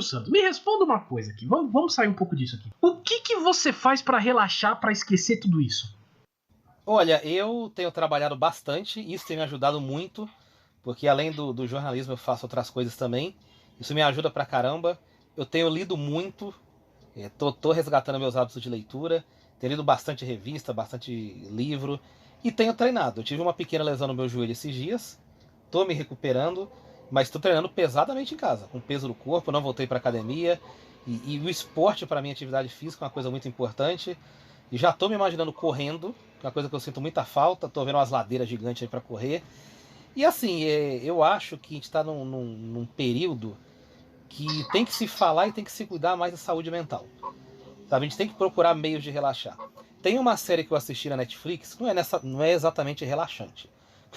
Santos, me responda uma coisa aqui. Vamos sair um pouco disso aqui. O que você faz pra relaxar, pra esquecer tudo isso? Olha, eu tenho trabalhado bastante, isso tem me ajudado muito, porque além do jornalismo eu faço outras coisas também. Isso me ajuda pra caramba. Eu tenho lido muito, tô resgatando meus hábitos de leitura, tenho lido bastante revista, bastante livro, e tenho treinado. Eu tive uma pequena lesão no meu joelho esses dias, tô me recuperando, mas tô treinando pesadamente em casa, com peso do corpo, não voltei pra academia, e o esporte pra mim, atividade física, é uma coisa muito importante. E já tô me imaginando correndo, que é uma coisa que eu sinto muita falta, tô vendo umas ladeiras gigantes aí pra correr. E assim, eu acho que a gente tá num período que tem que se falar e tem que se cuidar mais da saúde mental. Sabe? A gente tem que procurar meios de relaxar. Tem uma série que eu assisti na Netflix, que não é exatamente relaxante,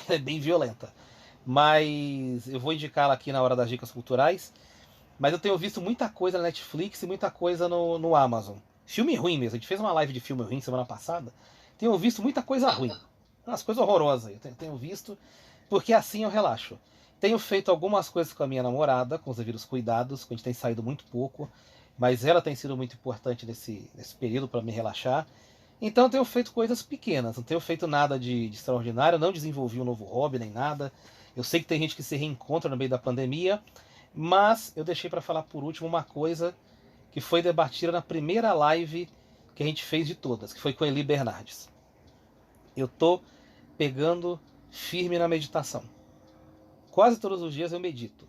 é bem violenta. Mas eu vou indicar ela aqui na hora das dicas culturais. Mas eu tenho visto muita coisa na Netflix e muita coisa no Amazon. Filme ruim mesmo. A gente fez uma live de filme ruim semana passada. Tenho visto muita coisa ruim. Umas coisas horrorosas. Eu tenho visto. Porque assim eu relaxo. Tenho feito algumas coisas com a minha namorada, com os devidos cuidados, que a gente tem saído muito pouco. Mas ela tem sido muito importante nesse período para me relaxar. Então eu tenho feito coisas pequenas. Não tenho feito nada de extraordinário. Não desenvolvi um novo hobby nem nada. Eu sei que tem gente que se reencontra no meio da pandemia. Mas eu deixei para falar por último uma coisa que foi debatida na primeira live que a gente fez de todas, que foi com a Eli Bernardes. Eu tô pegando firme na meditação. Quase todos os dias eu medito.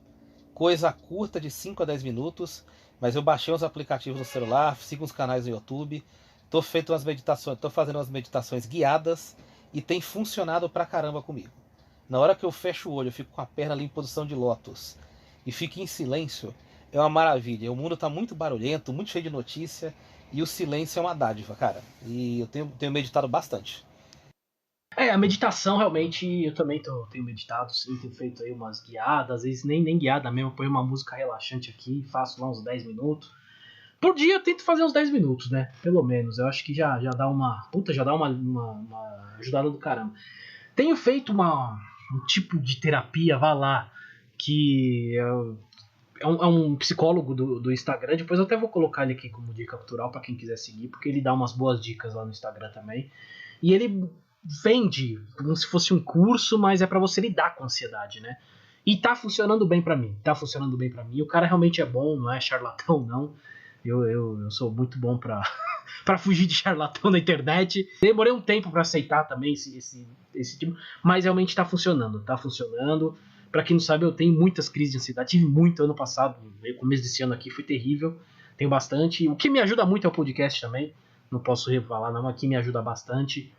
Coisa curta de 5 a 10 minutos, mas eu baixei os aplicativos no celular, sigo os canais no YouTube, tô fazendo umas meditações guiadas e tem funcionado pra caramba comigo. Na hora que eu fecho o olho, eu fico com a perna ali em posição de lótus e fico em silêncio, é uma maravilha. O mundo tá muito barulhento, muito cheio de notícia, e o silêncio é uma dádiva, cara. E eu tenho meditado bastante. A meditação realmente, eu também tenho meditado, sim, tenho feito aí umas guiadas, às vezes nem guiada mesmo, eu ponho uma música relaxante aqui, faço lá uns 10 minutos. Por dia eu tento fazer uns 10 minutos, né? Pelo menos. Eu acho que já dá uma. Puta, já dá uma ajudada do caramba. Tenho feito um tipo de terapia, vá lá, que é um psicólogo do Instagram. Depois eu até vou colocar ele aqui como dica cultural pra quem quiser seguir, porque ele dá umas boas dicas lá no Instagram também. E ele vende como se fosse um curso, mas é pra você lidar com a ansiedade, né? E tá funcionando bem pra mim. O cara realmente é bom, não é charlatão, não. Eu sou muito bom pra fugir de charlatão na internet. Demorei um tempo pra aceitar também esse tipo, mas realmente tá funcionando. Pra quem não sabe, eu tenho muitas crises de ansiedade. Tive muito ano passado, no começo desse ano aqui foi terrível. Tenho bastante. O que me ajuda muito é o podcast também. Não posso falar não, mas que me ajuda bastante.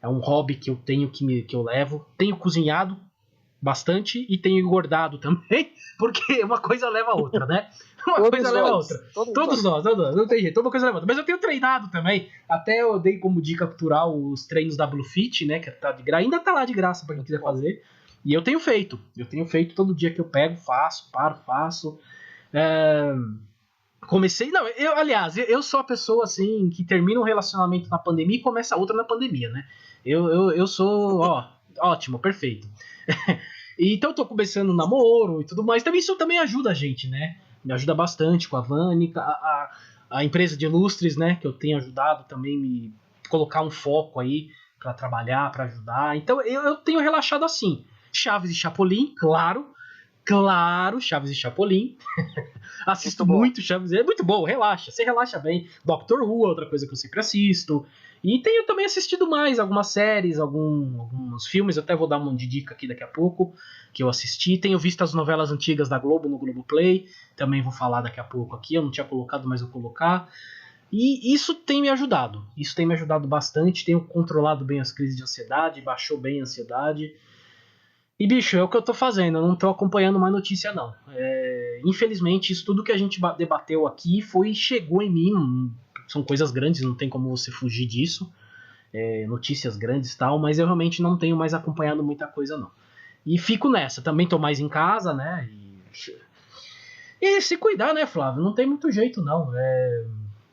É um hobby que eu tenho, que eu levo. Tenho cozinhado bastante e tenho engordado também, porque uma coisa leva a outra, né? Uma coisa leva a outra. Todos nós, não tem jeito, uma coisa leva a outra. Mas eu tenho treinado também. Até eu dei como dica cultural os treinos da Blue Fit, né? Que tá de graça. Ainda tá lá de graça pra quem quiser fazer. E eu tenho feito todo dia que eu pego, faço. Comecei. Não, aliás, eu sou a pessoa assim que termina um relacionamento na pandemia e começa outra na pandemia, né? Eu sou, ótimo, perfeito. Então eu tô começando um namoro e tudo mais. Também isso também ajuda a gente, né? Me ajuda bastante com a Vânica, a empresa de lustres, né? Que eu tenho ajudado também me colocar um foco aí pra trabalhar, pra ajudar. Então eu tenho relaxado assim. Chaves e Chapolin, claro. Claro, Chaves e Chapolin. Assisto muito Chaves, é muito bom, relaxa, você relaxa bem. Doctor Who é outra coisa que eu sempre assisto. E tenho também assistido mais algumas séries, alguns filmes, eu até vou dar uma de dica aqui daqui a pouco, que eu assisti. Tenho visto as novelas antigas da Globo no Globoplay, também vou falar daqui a pouco aqui, eu não tinha colocado, mas vou colocar. E isso tem me ajudado bastante, tenho controlado bem as crises de ansiedade, baixou bem a ansiedade. E, bicho, é o que eu tô fazendo, eu não tô acompanhando mais notícia, não. Infelizmente, isso tudo que a gente debateu aqui chegou em mim. São coisas grandes, não tem como você fugir disso. Notícias grandes e tal, mas eu realmente não tenho mais acompanhado muita coisa, não. E fico nessa, também tô mais em casa, né? E se cuidar, né, Flávio? Não tem muito jeito, não.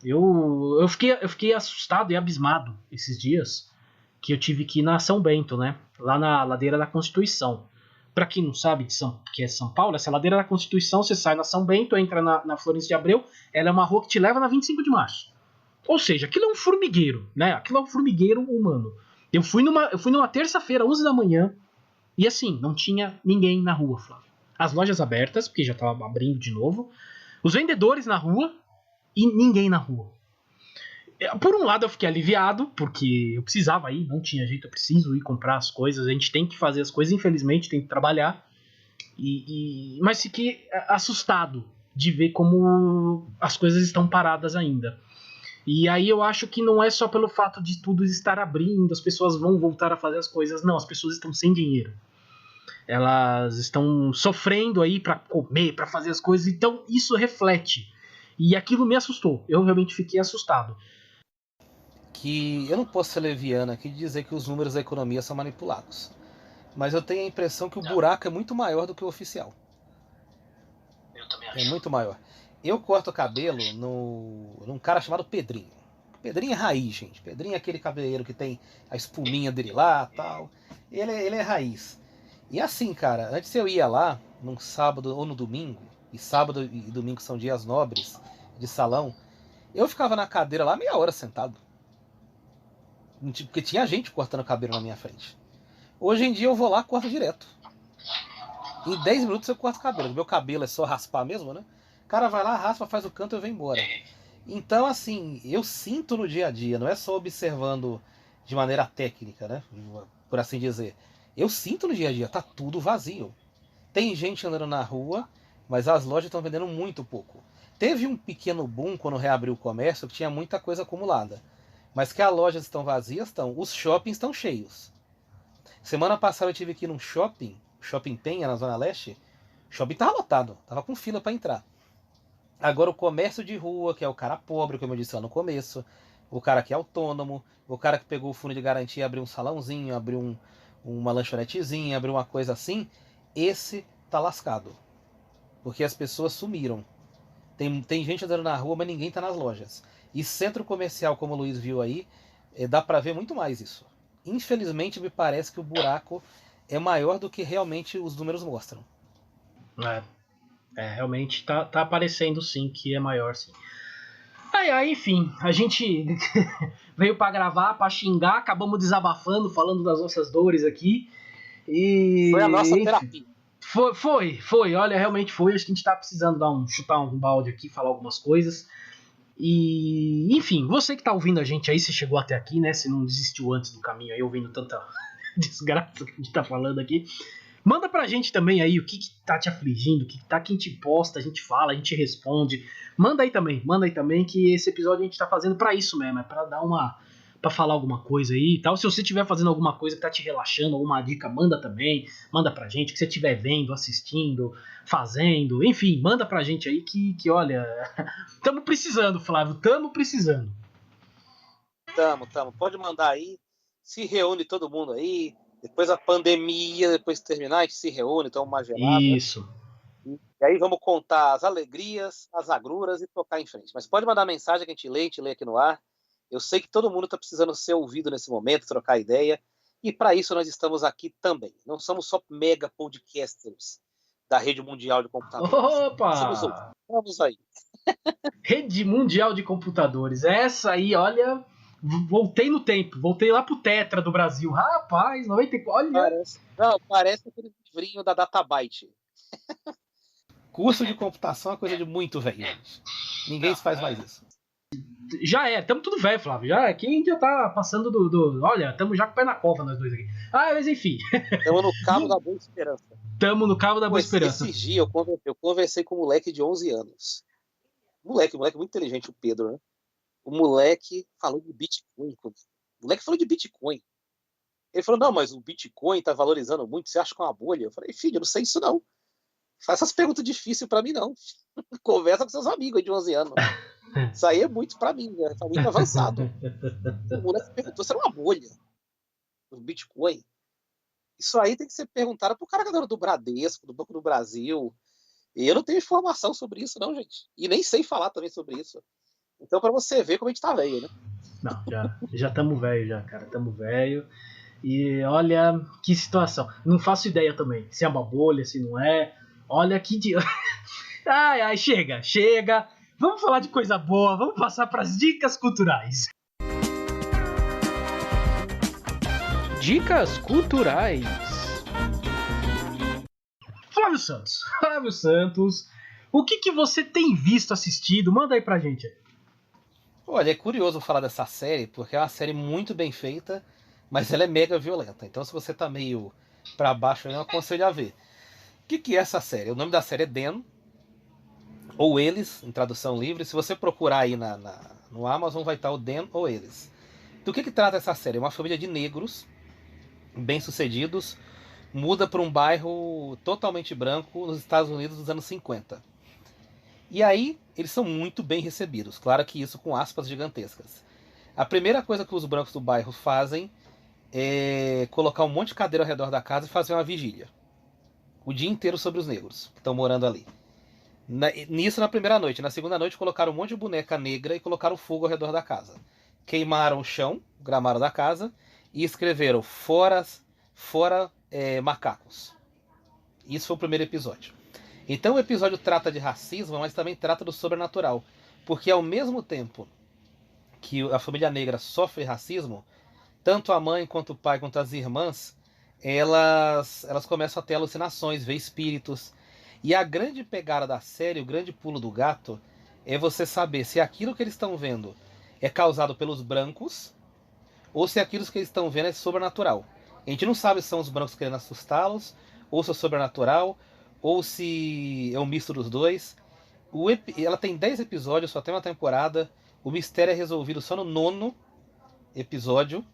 Eu fiquei assustado e abismado esses dias que eu tive que ir na São Bento, né? Lá na ladeira da Constituição. Pra quem não sabe que é São Paulo, essa ladeira da Constituição, você sai na São Bento, entra na Florêncio de Abreu, ela é uma rua que te leva na 25 de março. Ou seja, aquilo é um formigueiro, né? Aquilo é um formigueiro humano. Eu fui numa terça-feira, 11 da manhã, e assim, não tinha ninguém na rua, Flávio. As lojas abertas, porque já tava abrindo de novo, os vendedores na rua e ninguém na rua. Por um lado eu fiquei aliviado, porque eu precisava ir, não tinha jeito, eu preciso ir comprar as coisas, a gente tem que fazer as coisas, infelizmente, tem que trabalhar. Mas fiquei assustado de ver como as coisas estão paradas ainda. E aí eu acho que não é só pelo fato de tudo estar abrindo, as pessoas vão voltar a fazer as coisas, não, as pessoas estão sem dinheiro. Elas estão sofrendo aí para comer, para fazer as coisas, então isso reflete. E aquilo me assustou, eu realmente fiquei assustado. Que eu não posso ser leviano aqui de dizer que os números da economia são manipulados. Mas eu tenho a impressão que o buraco é muito maior do que o oficial. Eu também acho. É muito maior. Eu corto cabelo num cara chamado Pedrinho. Pedrinho é raiz, gente. Pedrinho é aquele cabeleireiro que tem a espuminha dele lá e tal. Ele é raiz. E assim, cara, antes eu ia lá, num sábado ou no domingo, e sábado e domingo são dias nobres de salão, eu ficava na cadeira lá meia hora sentado. Porque tinha gente cortando cabelo na minha frente. Hoje em dia eu vou lá e corto direto. Em 10 minutos eu corto o cabelo. Meu cabelo é só raspar mesmo, né? O cara vai lá, raspa, faz o canto e eu venho embora. Então, assim, eu sinto no dia a dia, não é só observando de maneira técnica, né? Por assim dizer. Eu sinto no dia a dia, tá tudo vazio. Tem gente andando na rua, mas as lojas estão vendendo muito pouco. Teve um pequeno boom quando reabriu o comércio, que tinha muita coisa acumulada. Mas que as lojas estão vazias, estão. Os shoppings estão cheios. Semana passada eu tive que ir num shopping Penha, na Zona Leste. O shopping tava lotado, tava com fila para entrar. Agora o comércio de rua, que é o cara pobre, como eu disse lá no começo, o cara que é autônomo, o cara que pegou o fundo de garantia, abriu um salãozinho, abriu uma lanchonetezinha, abriu uma coisa assim, esse tá lascado. Porque as pessoas sumiram. Tem gente andando na rua, mas ninguém tá nas lojas. E centro comercial, como o Luiz viu aí, dá para ver muito mais isso. Infelizmente, me parece que o buraco é maior do que realmente os números mostram. Realmente tá aparecendo sim que é maior, sim. Aí, enfim, a gente veio para gravar, para xingar, acabamos desabafando, falando das nossas dores aqui. Foi a nossa enfim, terapia. Foi, olha, realmente foi. Acho que a gente tá precisando chutar um balde aqui, falar algumas coisas. E, enfim, você que tá ouvindo a gente aí, se chegou até aqui, né? Se não desistiu antes do caminho aí, ouvindo tanta desgraça que a gente tá falando aqui. Manda pra gente também aí o que tá te afligindo, o que tá que a gente posta, a gente fala, a gente responde. Manda aí também que esse episódio a gente tá fazendo pra isso mesmo, é pra dar pra falar alguma coisa aí e tal. Se você estiver fazendo alguma coisa que tá te relaxando, alguma dica, manda também. Manda pra gente, o que você estiver vendo, assistindo, fazendo, enfim, manda pra gente aí que olha, tamo precisando, Flávio, tamo precisando. Tamo. Pode mandar aí. Se reúne todo mundo aí. Depois a pandemia, depois de terminar, a gente se reúne, toma uma gelada. Isso. E aí vamos contar as alegrias, as agruras e tocar em frente. Mas pode mandar mensagem que a gente lê aqui no ar. Eu sei que todo mundo está precisando ser ouvido nesse momento, trocar ideia. E para isso nós estamos aqui também. Não somos só mega podcasters da Rede Mundial de Computadores. Opa! Vamos aí. Rede Mundial de Computadores. Essa aí, olha, voltei no tempo, voltei lá pro Tetra do Brasil. Rapaz, 94, olha. Parece aquele livrinho da Databyte. Curso de computação é uma coisa de muito velho, gente. Ninguém faz mais isso. Já tamo tudo velho, Flávio. Já, aqui a gente já tá passando olha, tamo já com o pé na cova nós dois aqui. Mas enfim. Estamos no cabo da boa esperança. Tamo no cabo da boa esperança. Esses dias eu conversei com um moleque de 11 anos. Moleque muito inteligente, o Pedro, né? O moleque falou de Bitcoin. O moleque falou de Bitcoin. Ele falou, não, mas o Bitcoin tá valorizando muito, você acha que é uma bolha? Eu falei, filho, eu não sei isso não. Faz essas perguntas difíceis pra mim, não. Conversa com seus amigos aí de 11 anos. Isso aí é muito pra mim, né? Tá muito avançado. O moleque perguntou se era uma bolha. O Bitcoin. Isso aí tem que ser perguntado pro cara do Bradesco, do Banco do Brasil. E eu não tenho informação sobre isso, não, gente. E nem sei falar também sobre isso. Então, pra você ver como a gente tá velho, né? Não, já tamo velho já, cara. Tamo velho. E olha que situação. Não faço ideia também se é uma bolha, se não é. Olha que dia. Ai, chega. Vamos falar de coisa boa, vamos passar para as dicas culturais. Dicas culturais. Flávio Santos, o que você tem visto, assistido? Manda aí pra gente. Olha, é curioso falar dessa série, porque é uma série muito bem feita, mas ela é mega violenta. Então, se você tá meio pra baixo, eu não aconselho a ver. O que é essa série? O nome da série é Den, ou Eles, em tradução livre. Se você procurar aí no Amazon, vai estar o Den ou Eles. Do que trata essa série? Uma família de negros, bem-sucedidos, muda para um bairro totalmente branco nos Estados Unidos dos anos 50. E aí, eles são muito bem recebidos. Claro que isso com aspas gigantescas. A primeira coisa que os brancos do bairro fazem é colocar um monte de cadeira ao redor da casa e fazer uma vigília. O dia inteiro sobre os negros que estão morando ali. Nisso na primeira noite. Na segunda noite colocaram um monte de boneca negra e colocaram fogo ao redor da casa. Queimaram o chão, o gramado da casa, e escreveram fora macacos. Isso foi o primeiro episódio. Então o episódio trata de racismo, mas também trata do sobrenatural. Porque ao mesmo tempo que a família negra sofre racismo, tanto a mãe, quanto o pai, quanto as irmãs, elas começam a ter alucinações, ver espíritos. E a grande pegada da série, o grande pulo do gato, é você saber se aquilo que eles estão vendo é causado pelos brancos ou se aquilo que eles estão vendo é sobrenatural. A gente não sabe se são os brancos querendo assustá-los, ou se é sobrenatural, ou se é um misto dos dois. Ela tem 10 episódios, só tem uma temporada. O mistério é resolvido só no 9º episódio.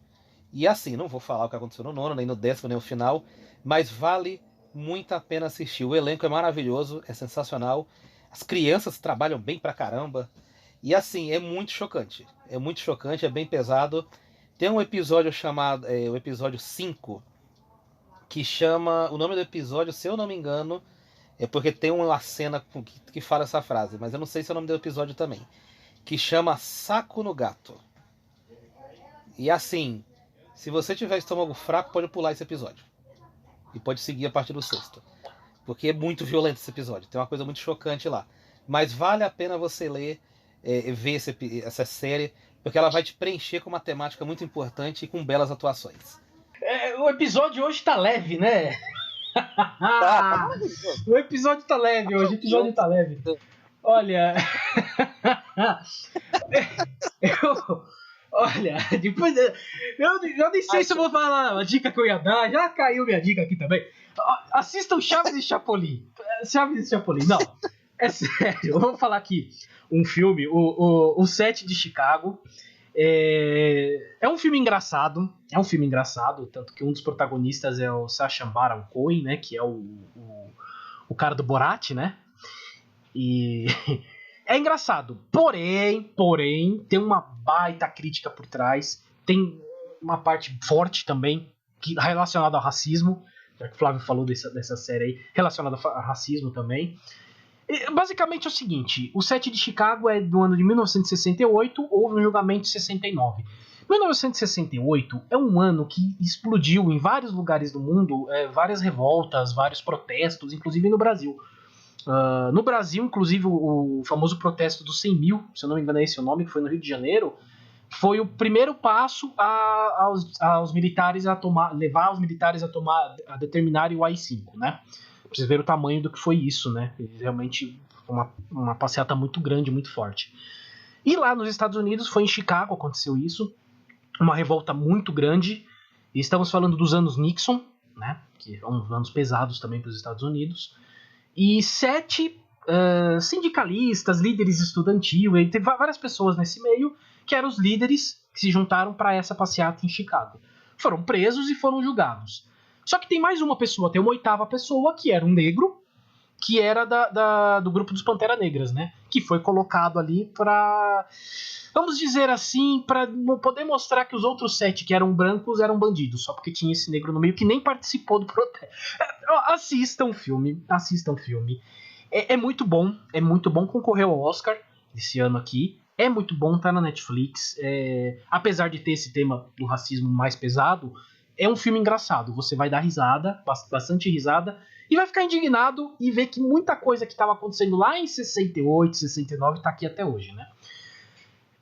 E assim, não vou falar o que aconteceu no 9º, nem no 10º, nem no final, mas vale muito a pena assistir. O elenco é maravilhoso, é sensacional. As crianças trabalham bem pra caramba. E assim, é muito chocante. É muito chocante, é bem pesado. Tem um episódio chamado, o episódio 5, que chama, o nome do episódio, se eu não me engano, é porque tem uma cena que fala essa frase, mas eu não sei se é o nome do episódio também, que chama Saco no Gato. E assim, se você tiver estômago fraco, pode pular esse episódio. E pode seguir a partir do 6º. Porque é muito violento esse episódio, tem uma coisa muito chocante lá. Mas vale a pena você ler, ver essa série, porque ela vai te preencher com uma temática muito importante e com belas atuações. O episódio hoje tá leve, né? O episódio tá leve hoje, o episódio tá leve. Olha. Olha, depois. Eu nem sei se eu vou falar a dica que eu ia dar, já caiu minha dica aqui também. Assistam Chaves e Chapolin. Chaves e Chapolin, não. É sério, eu vou falar aqui um filme, o Sete de Chicago. É um filme engraçado. É um filme engraçado, tanto que um dos protagonistas é o Sacha Baron Cohen, né? Que é o cara do Borat, né? E é engraçado. Porém, tem uma baita crítica por trás. Tem uma parte forte também relacionada ao racismo. Já que o Flávio falou dessa série aí, relacionada a racismo também. Basicamente é o seguinte, o 7 de Chicago é do ano de 1968, houve um julgamento em 69. 1968 é um ano que explodiu em vários lugares do mundo, várias revoltas, vários protestos, inclusive no Brasil. No Brasil, inclusive, o famoso protesto dos 100 mil, se eu não me engano é esse o nome, que foi no Rio de Janeiro, foi o primeiro passo aos militares levar os militares a determinarem o AI-5, né? vocês verem o tamanho do que foi isso, né? Realmente uma passeata muito grande, muito forte. E lá nos Estados Unidos, foi em Chicago, aconteceu isso, uma revolta muito grande. E estamos falando dos anos Nixon, né? Que eram anos pesados também para os Estados Unidos. E 7 sindicalistas, líderes estudantil, e teve várias pessoas nesse meio que eram os líderes que se juntaram para essa passeata em Chicago. Foram presos e foram julgados. Só que tem mais uma pessoa, tem uma 8ª pessoa, que era um negro, que era do grupo dos Pantera Negras, né? Que foi colocado ali para, vamos dizer assim, para poder mostrar que os outros 7 que eram brancos eram bandidos, só porque tinha esse negro no meio que nem participou do protesto. Assistam o filme. É muito bom, concorreu ao Oscar esse ano aqui. É muito bom, tá na Netflix. Apesar de ter esse tema do racismo mais pesado, é um filme engraçado. Você vai dar risada, bastante risada, e vai ficar indignado e ver que muita coisa que estava acontecendo lá em 68, 69 tá aqui até hoje, né?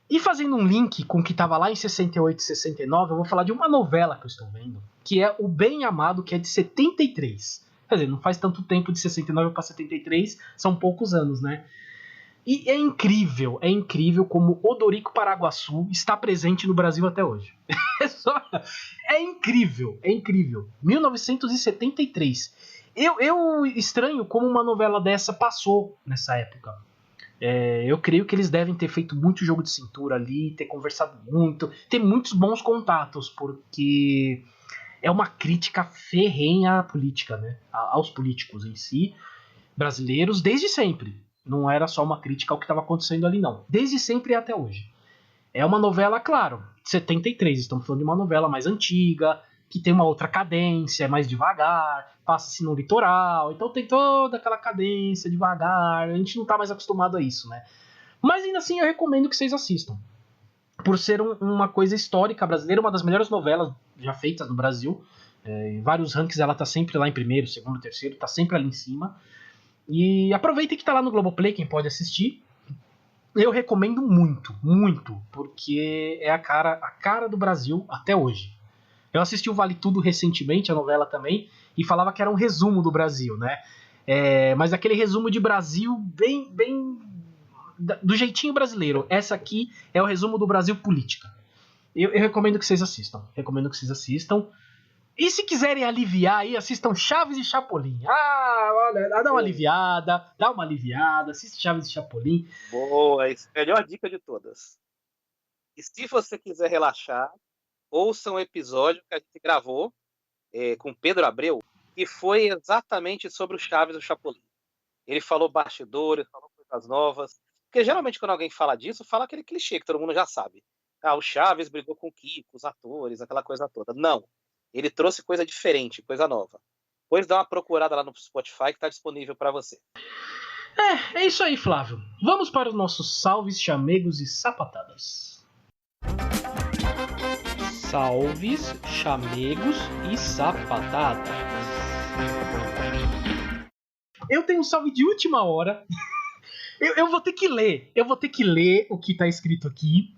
E fazendo um link com o que estava lá em 68 e 69, eu vou falar de uma novela que eu estou vendo, que é O Bem Amado, que é de 73. Quer dizer, não faz tanto tempo, de 69 para 73, são poucos anos, né? E é incrível como Odorico Paraguaçu está presente no Brasil até hoje. É incrível. 1973. Eu estranho como uma novela dessa passou nessa época. Eu creio que eles devem ter feito muito jogo de cintura ali, ter conversado muito, ter muitos bons contatos, porque é uma crítica ferrenha à política, né? Aos políticos em si, brasileiros, desde sempre. Não era só uma crítica ao que estava acontecendo ali, não. Desde sempre e até hoje. É uma novela, claro, de 73. Estamos falando de uma novela mais antiga, que tem uma outra cadência, é mais devagar, passa-se no litoral, então tem toda aquela cadência devagar. A gente não está mais acostumado a isso, né? Mas ainda assim eu recomendo que vocês assistam. Por ser uma coisa histórica brasileira, uma das melhores novelas já feitas no Brasil. Em vários rankings ela está sempre lá em primeiro, segundo, terceiro, está sempre ali em cima. E aproveitem que tá lá no Globoplay, quem pode assistir. Eu recomendo muito, porque é a cara do Brasil até hoje. Eu assisti o Vale Tudo recentemente, a novela também, e falava que era um resumo do Brasil, né? Mas aquele resumo de Brasil bem do jeitinho brasileiro. Essa aqui é o resumo do Brasil política. Eu recomendo que vocês assistam. E se quiserem aliviar aí, assistam Chaves e Chapolin. Olha, dá uma aliviada, assiste Chaves e Chapolin. Boa, melhor dica de todas. E se você quiser relaxar, ouça um episódio que a gente gravou com Pedro Abreu, que foi exatamente sobre o Chaves e o Chapolin. Ele falou bastidores, falou coisas novas. Porque geralmente quando alguém fala disso, fala aquele clichê que todo mundo já sabe. O Chaves brigou com o Kiko, os atores, aquela coisa toda. Não. Ele trouxe coisa diferente, coisa nova. Depois dá uma procurada lá no Spotify que está disponível para você. É isso aí, Flávio. Vamos para os nossos salves, chamegos e sapatadas. Salves, chamegos e sapatadas. Eu tenho um salve de última hora. Eu vou ter que ler o que tá escrito aqui.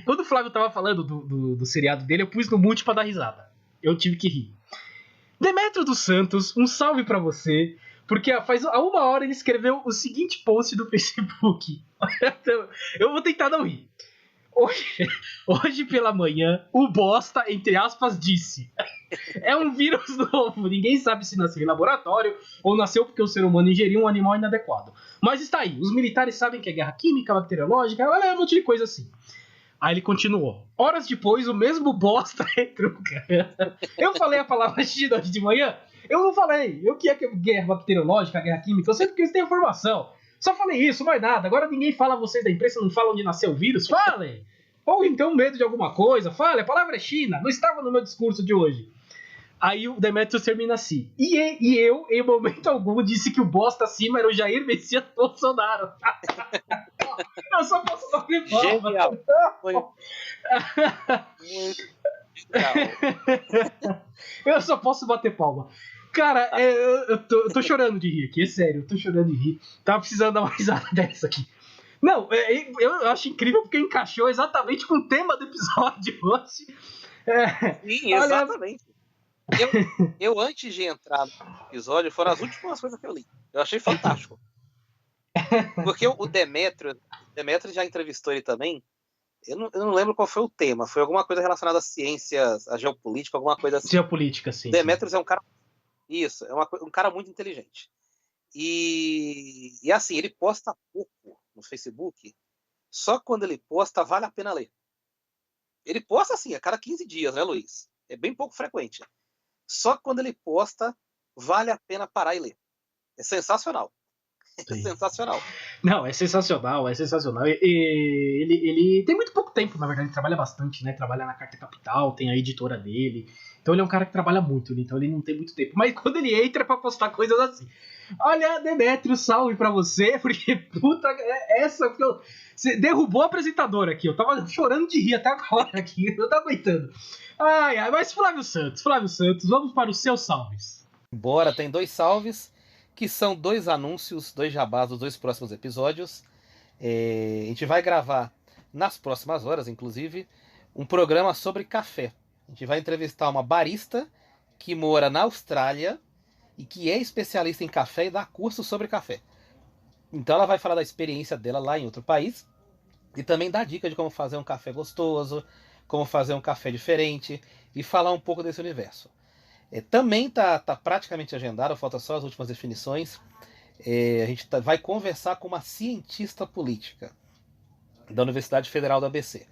Quando o Flávio tava falando do seriado dele, eu pus no mute pra dar risada. Eu tive que rir. Demetrio dos Santos, um salve pra você. Porque há 1 hora ele escreveu o seguinte post do Facebook. Eu vou tentar não rir. Hoje pela manhã, o bosta, entre aspas, disse: é um vírus novo, ninguém sabe se nasceu em laboratório ou nasceu porque o ser humano ingeriu um animal inadequado. Mas está aí, os militares sabem que é guerra química, bacteriológica, um monte de coisa assim. Aí ele continuou. Horas depois, o mesmo bosta retruca. Eu falei a palavra X hoje de manhã? Eu não falei. Eu que é guerra bacteriológica, guerra química, eu sei porque eles têm informação. Só falei isso, mais nada. Agora ninguém fala, vocês da imprensa não falam onde nasceu o vírus? Falem! Ou então medo de alguma coisa, fale, a palavra é China, não estava no meu discurso de hoje. Aí o Demetrius termina assim. E eu, em momento algum, disse que o bosta acima era o Jair Messias Bolsonaro. Eu só posso bater palma. Genial. Foi muito genial. Eu só posso bater palma. Cara, eu tô chorando de rir aqui, é sério, eu tô chorando de rir. Tava precisando dar uma risada dessa aqui. Não, eu acho incrível porque encaixou exatamente com o tema do episódio hoje. Sim, exatamente. Eu antes de entrar no episódio, foram as últimas coisas que eu li. Eu achei fantástico. Porque o Demétrio já entrevistou ele também. Eu não lembro qual foi o tema. Foi alguma coisa relacionada às ciências, à geopolítica, alguma coisa assim. Geopolítica, sim. Demétrios é um cara. Isso, um cara muito inteligente. E assim, ele posta pouco no Facebook. Só quando ele posta, vale a pena ler. Ele posta assim, a cada 15 dias, né, Luiz? É bem pouco frequente. Só quando ele posta, vale a pena parar e ler. É sensacional. É sensacional. Não, é sensacional, é sensacional. Ele tem muito pouco tempo, na verdade, ele trabalha bastante, né? Trabalha na Carta Capital, tem a editora dele. Então ele é um cara que trabalha muito, então ele não tem muito tempo. Mas quando ele entra é pra postar coisas assim. Olha, Demétrio, salve pra você, porque puta, essa que eu... Você derrubou a apresentadora aqui, eu tava chorando de rir até agora aqui, eu não tô aguentando. Ai, mas Flávio Santos, vamos para os seus salves. Bora, tem 2 salves, que são 2 anúncios, 2 jabás dos 2 próximos episódios. A gente vai gravar nas próximas horas, inclusive, um programa sobre café. A gente vai entrevistar uma barista que mora na Austrália e que é especialista em café e dá curso sobre café. Então ela vai falar da experiência dela lá em outro país e também dá dica de como fazer um café gostoso, como fazer um café diferente e falar um pouco desse universo. Também tá praticamente agendado, falta só as últimas definições. A gente vai conversar com uma cientista política da Universidade Federal do ABC.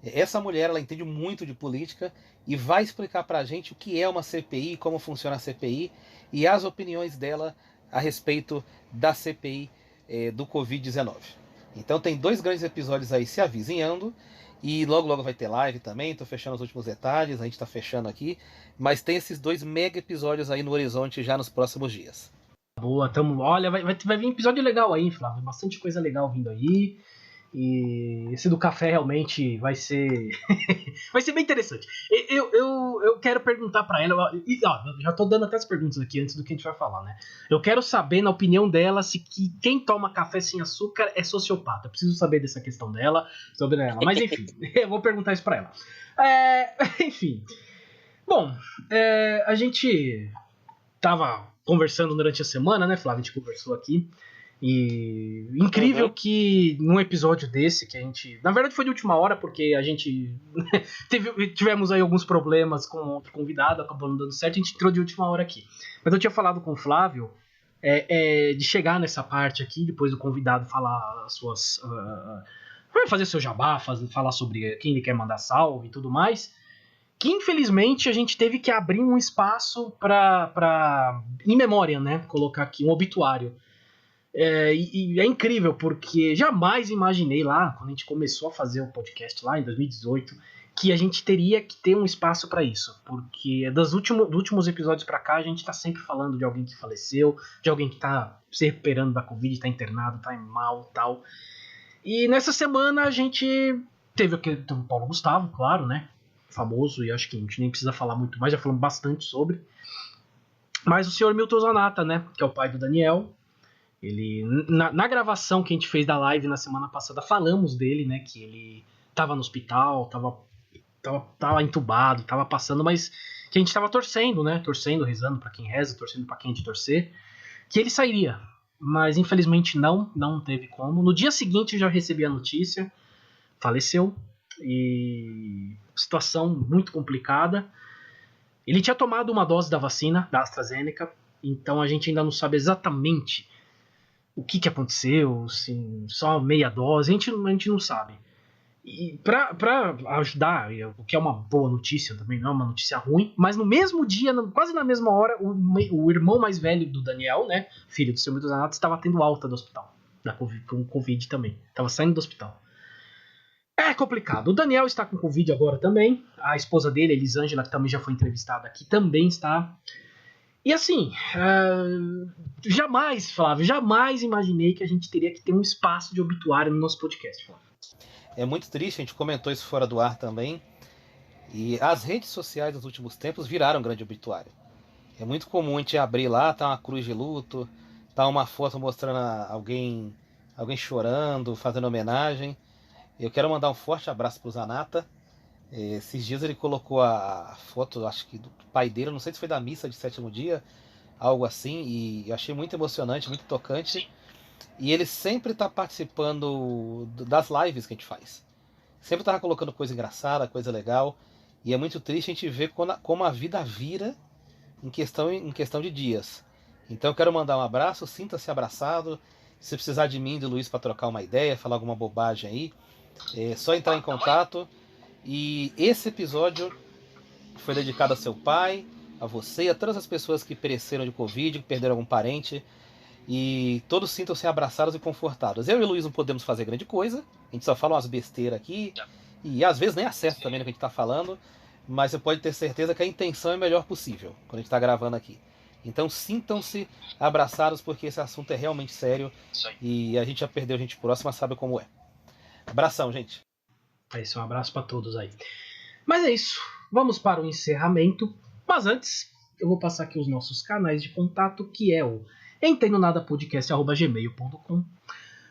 Essa mulher, ela entende muito de política e vai explicar pra gente o que é uma CPI, como funciona a CPI e as opiniões dela a respeito da CPI do Covid-19. Então tem 2 grandes episódios aí se avizinhando e logo vai ter live também, tô fechando os últimos detalhes, a gente tá fechando aqui, mas tem esses 2 mega episódios aí no horizonte já nos próximos dias. Boa, olha, vai vir episódio legal aí, Flávio, bastante coisa legal vindo aí. E esse do café realmente vai ser vai ser bem interessante. Eu quero perguntar pra ela, já tô dando até as perguntas aqui antes do que a gente vai falar, né? Eu quero saber, na opinião dela, se quem toma café sem açúcar é sociopata. Eu preciso saber dessa questão dela, sobre ela. Mas enfim, eu vou perguntar isso pra ela. Enfim. Bom, a gente tava conversando durante a semana, né, Flávio? A gente conversou aqui. E incrível que num episódio desse, que a gente. Na verdade foi de última hora, porque a gente. tivemos aí alguns problemas com outro convidado, acabou não dando certo, a gente entrou de última hora aqui. Mas eu tinha falado com o Flávio de chegar nessa parte aqui, depois do convidado falar as suas. Fazer seu jabá, falar sobre quem ele quer mandar salve e tudo mais. Que infelizmente a gente teve que abrir um espaço para em memória, né? Colocar aqui um obituário. E é incrível, porque jamais imaginei lá, quando a gente começou a fazer o podcast lá em 2018, que a gente teria que ter um espaço para isso. Porque dos últimos episódios para cá, a gente tá sempre falando de alguém que faleceu, de alguém que tá se recuperando da Covid, tá internado, tá mal tal. E nessa semana a gente teve o Paulo Gustavo, claro, né? Famoso, e acho que a gente nem precisa falar muito mais, já falamos bastante sobre. Mas o senhor Milton Zanata, né? Que é o pai do Daniel. Ele, na gravação que a gente fez da live na semana passada, falamos dele, né? Que ele tava no hospital, tava entubado, tava passando, mas que a gente tava torcendo, né? Torcendo, rezando pra quem reza, torcendo pra quem a gente torcer, que ele sairia. Mas infelizmente não teve como. No dia seguinte eu já recebi a notícia, faleceu. E situação muito complicada. Ele tinha tomado uma dose da vacina, da AstraZeneca, então a gente ainda não sabe exatamente o que aconteceu, se só meia dose, a gente não sabe. E pra ajudar, o que é uma boa notícia também, não é uma notícia ruim, mas no mesmo dia, quase na mesma hora, o irmão mais velho do Daniel, né, filho do seu Milton Zanata, estava tendo alta do hospital, com Covid também, estava saindo do hospital. É complicado. O Daniel está com Covid agora também, a esposa dele, Elisângela, que também já foi entrevistada aqui, também está. E assim, jamais, Flávio, jamais imaginei que a gente teria que ter um espaço de obituário no nosso podcast, Flávio. É muito triste, a gente comentou isso fora do ar também. E as redes sociais nos últimos tempos viraram um grande obituário. É muito comum a gente abrir lá, tá uma cruz de luto, tá uma foto mostrando alguém chorando, fazendo homenagem. Eu quero mandar um forte abraço pro Zanata. Esses dias ele colocou a foto, acho que do pai dele, não sei se foi da missa de sétimo dia, algo assim, e eu achei muito emocionante, muito tocante. E ele sempre tá participando das lives que a gente faz. Sempre tava colocando coisa engraçada, coisa legal. E é muito triste a gente ver como a vida vira em questão de dias. Então eu quero mandar um abraço, sinta-se abraçado. Se precisar de mim e do Luiz para trocar uma ideia, falar alguma bobagem aí, é só entrar em contato. E esse episódio foi dedicado a seu pai, a você e a todas as pessoas que pereceram de Covid, que perderam algum parente. E todos sintam-se abraçados e confortados. Eu e o Luiz não podemos fazer grande coisa, a gente só fala umas besteiras aqui, e às vezes nem acerta também no que a gente está falando, mas você pode ter certeza que a intenção é a melhor possível quando a gente está gravando aqui. Então sintam-se abraçados, porque esse assunto é realmente sério e a gente já perdeu gente próxima, sabe como é. Abração, gente. É isso, um abraço para todos aí. Mas é isso, vamos para o encerramento. Mas antes, eu vou passar aqui os nossos canais de contato, que é o entendonadapodcast@gmail.com,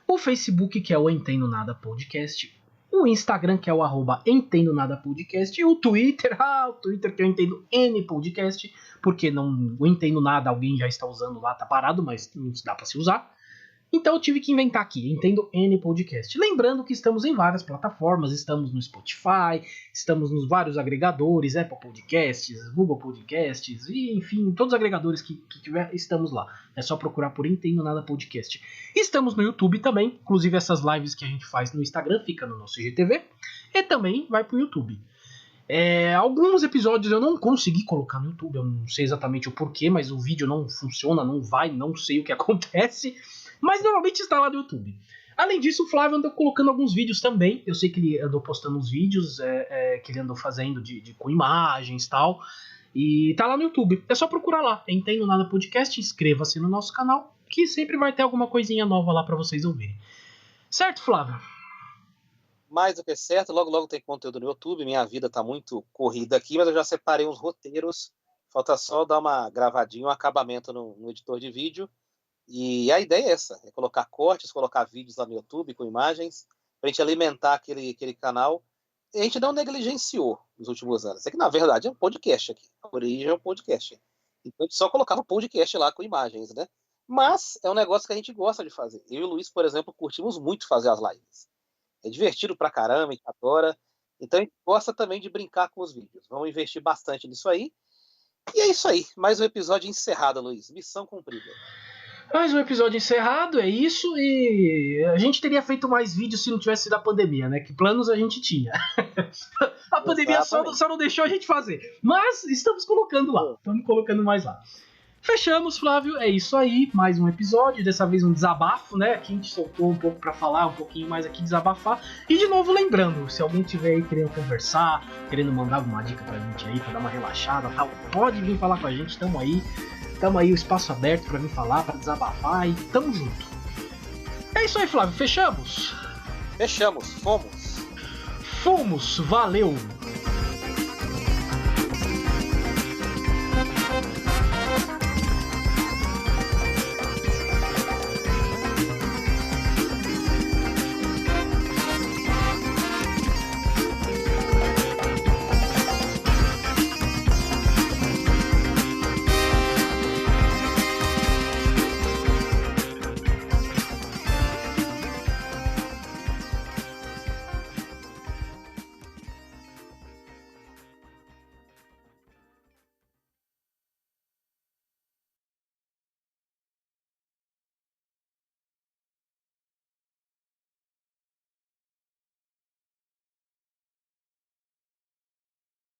o Facebook, que é o Entendo Nada Podcast, o Instagram, que é o @entendonadapodcast, e o Twitter, o Twitter que eu entendo N Podcast, porque não o Entendo Nada, alguém já está usando lá, tá parado, mas não dá para se usar. Então eu tive que inventar aqui, Entendo N Podcast. Lembrando que estamos em várias plataformas, estamos no Spotify, estamos nos vários agregadores, Apple Podcasts, Google Podcasts, e enfim, todos os agregadores que tiver, estamos lá. É só procurar por Entendo Nada Podcast. Estamos no YouTube também, inclusive essas lives que a gente faz no Instagram, fica no nosso IGTV, e também vai pro YouTube. Alguns episódios eu não consegui colocar no YouTube, eu não sei exatamente o porquê, mas o vídeo não funciona, não vai, não sei o que acontece. Mas normalmente está lá no YouTube. Além disso, o Flávio andou colocando alguns vídeos também. Eu sei que ele andou postando uns vídeos que ele andou fazendo com imagens e tal. E tá lá no YouTube. É só procurar lá. Entendo Nada Podcast. Inscreva-se no nosso canal, que sempre vai ter alguma coisinha nova lá para vocês ouvirem. Certo, Flávio? Mais do que certo. Logo, logo tem conteúdo no YouTube. Minha vida tá muito corrida aqui, mas eu já separei uns roteiros. Falta só dar uma gravadinha, um acabamento no editor de vídeo. E a ideia é essa, é colocar cortes, colocar vídeos lá no YouTube com imagens, pra gente alimentar aquele canal. E a gente não negligenciou nos últimos anos. É que, na verdade, é um podcast aqui. A origem é um podcast. Então, a gente só colocava podcast lá com imagens, né? Mas é um negócio que a gente gosta de fazer. Eu e o Luiz, por exemplo, curtimos muito fazer as lives. É divertido pra caramba, a gente adora. Então, a gente gosta também de brincar com os vídeos. Vamos investir bastante nisso aí. E é isso aí. Mais um episódio encerrado, Luiz. Missão cumprida. Mais um episódio encerrado, é isso, e a gente teria feito mais vídeos se não tivesse sido a pandemia, né? Que planos a gente tinha. A pandemia só não deixou a gente fazer. Mas estamos colocando lá, estamos colocando mais lá. Fechamos, Flávio, é isso aí, mais um episódio, dessa vez um desabafo, né? Aqui a gente soltou um pouco pra falar, um pouquinho mais aqui, desabafar. E de novo lembrando, se alguém tiver aí querendo conversar, querendo mandar alguma dica pra gente aí, pra dar uma relaxada, tal, pode vir falar com a gente, tamo aí, o espaço aberto pra vir falar, pra desabafar e tamo junto. É isso aí, Flávio, fechamos? Fechamos, fomos. Fomos, valeu!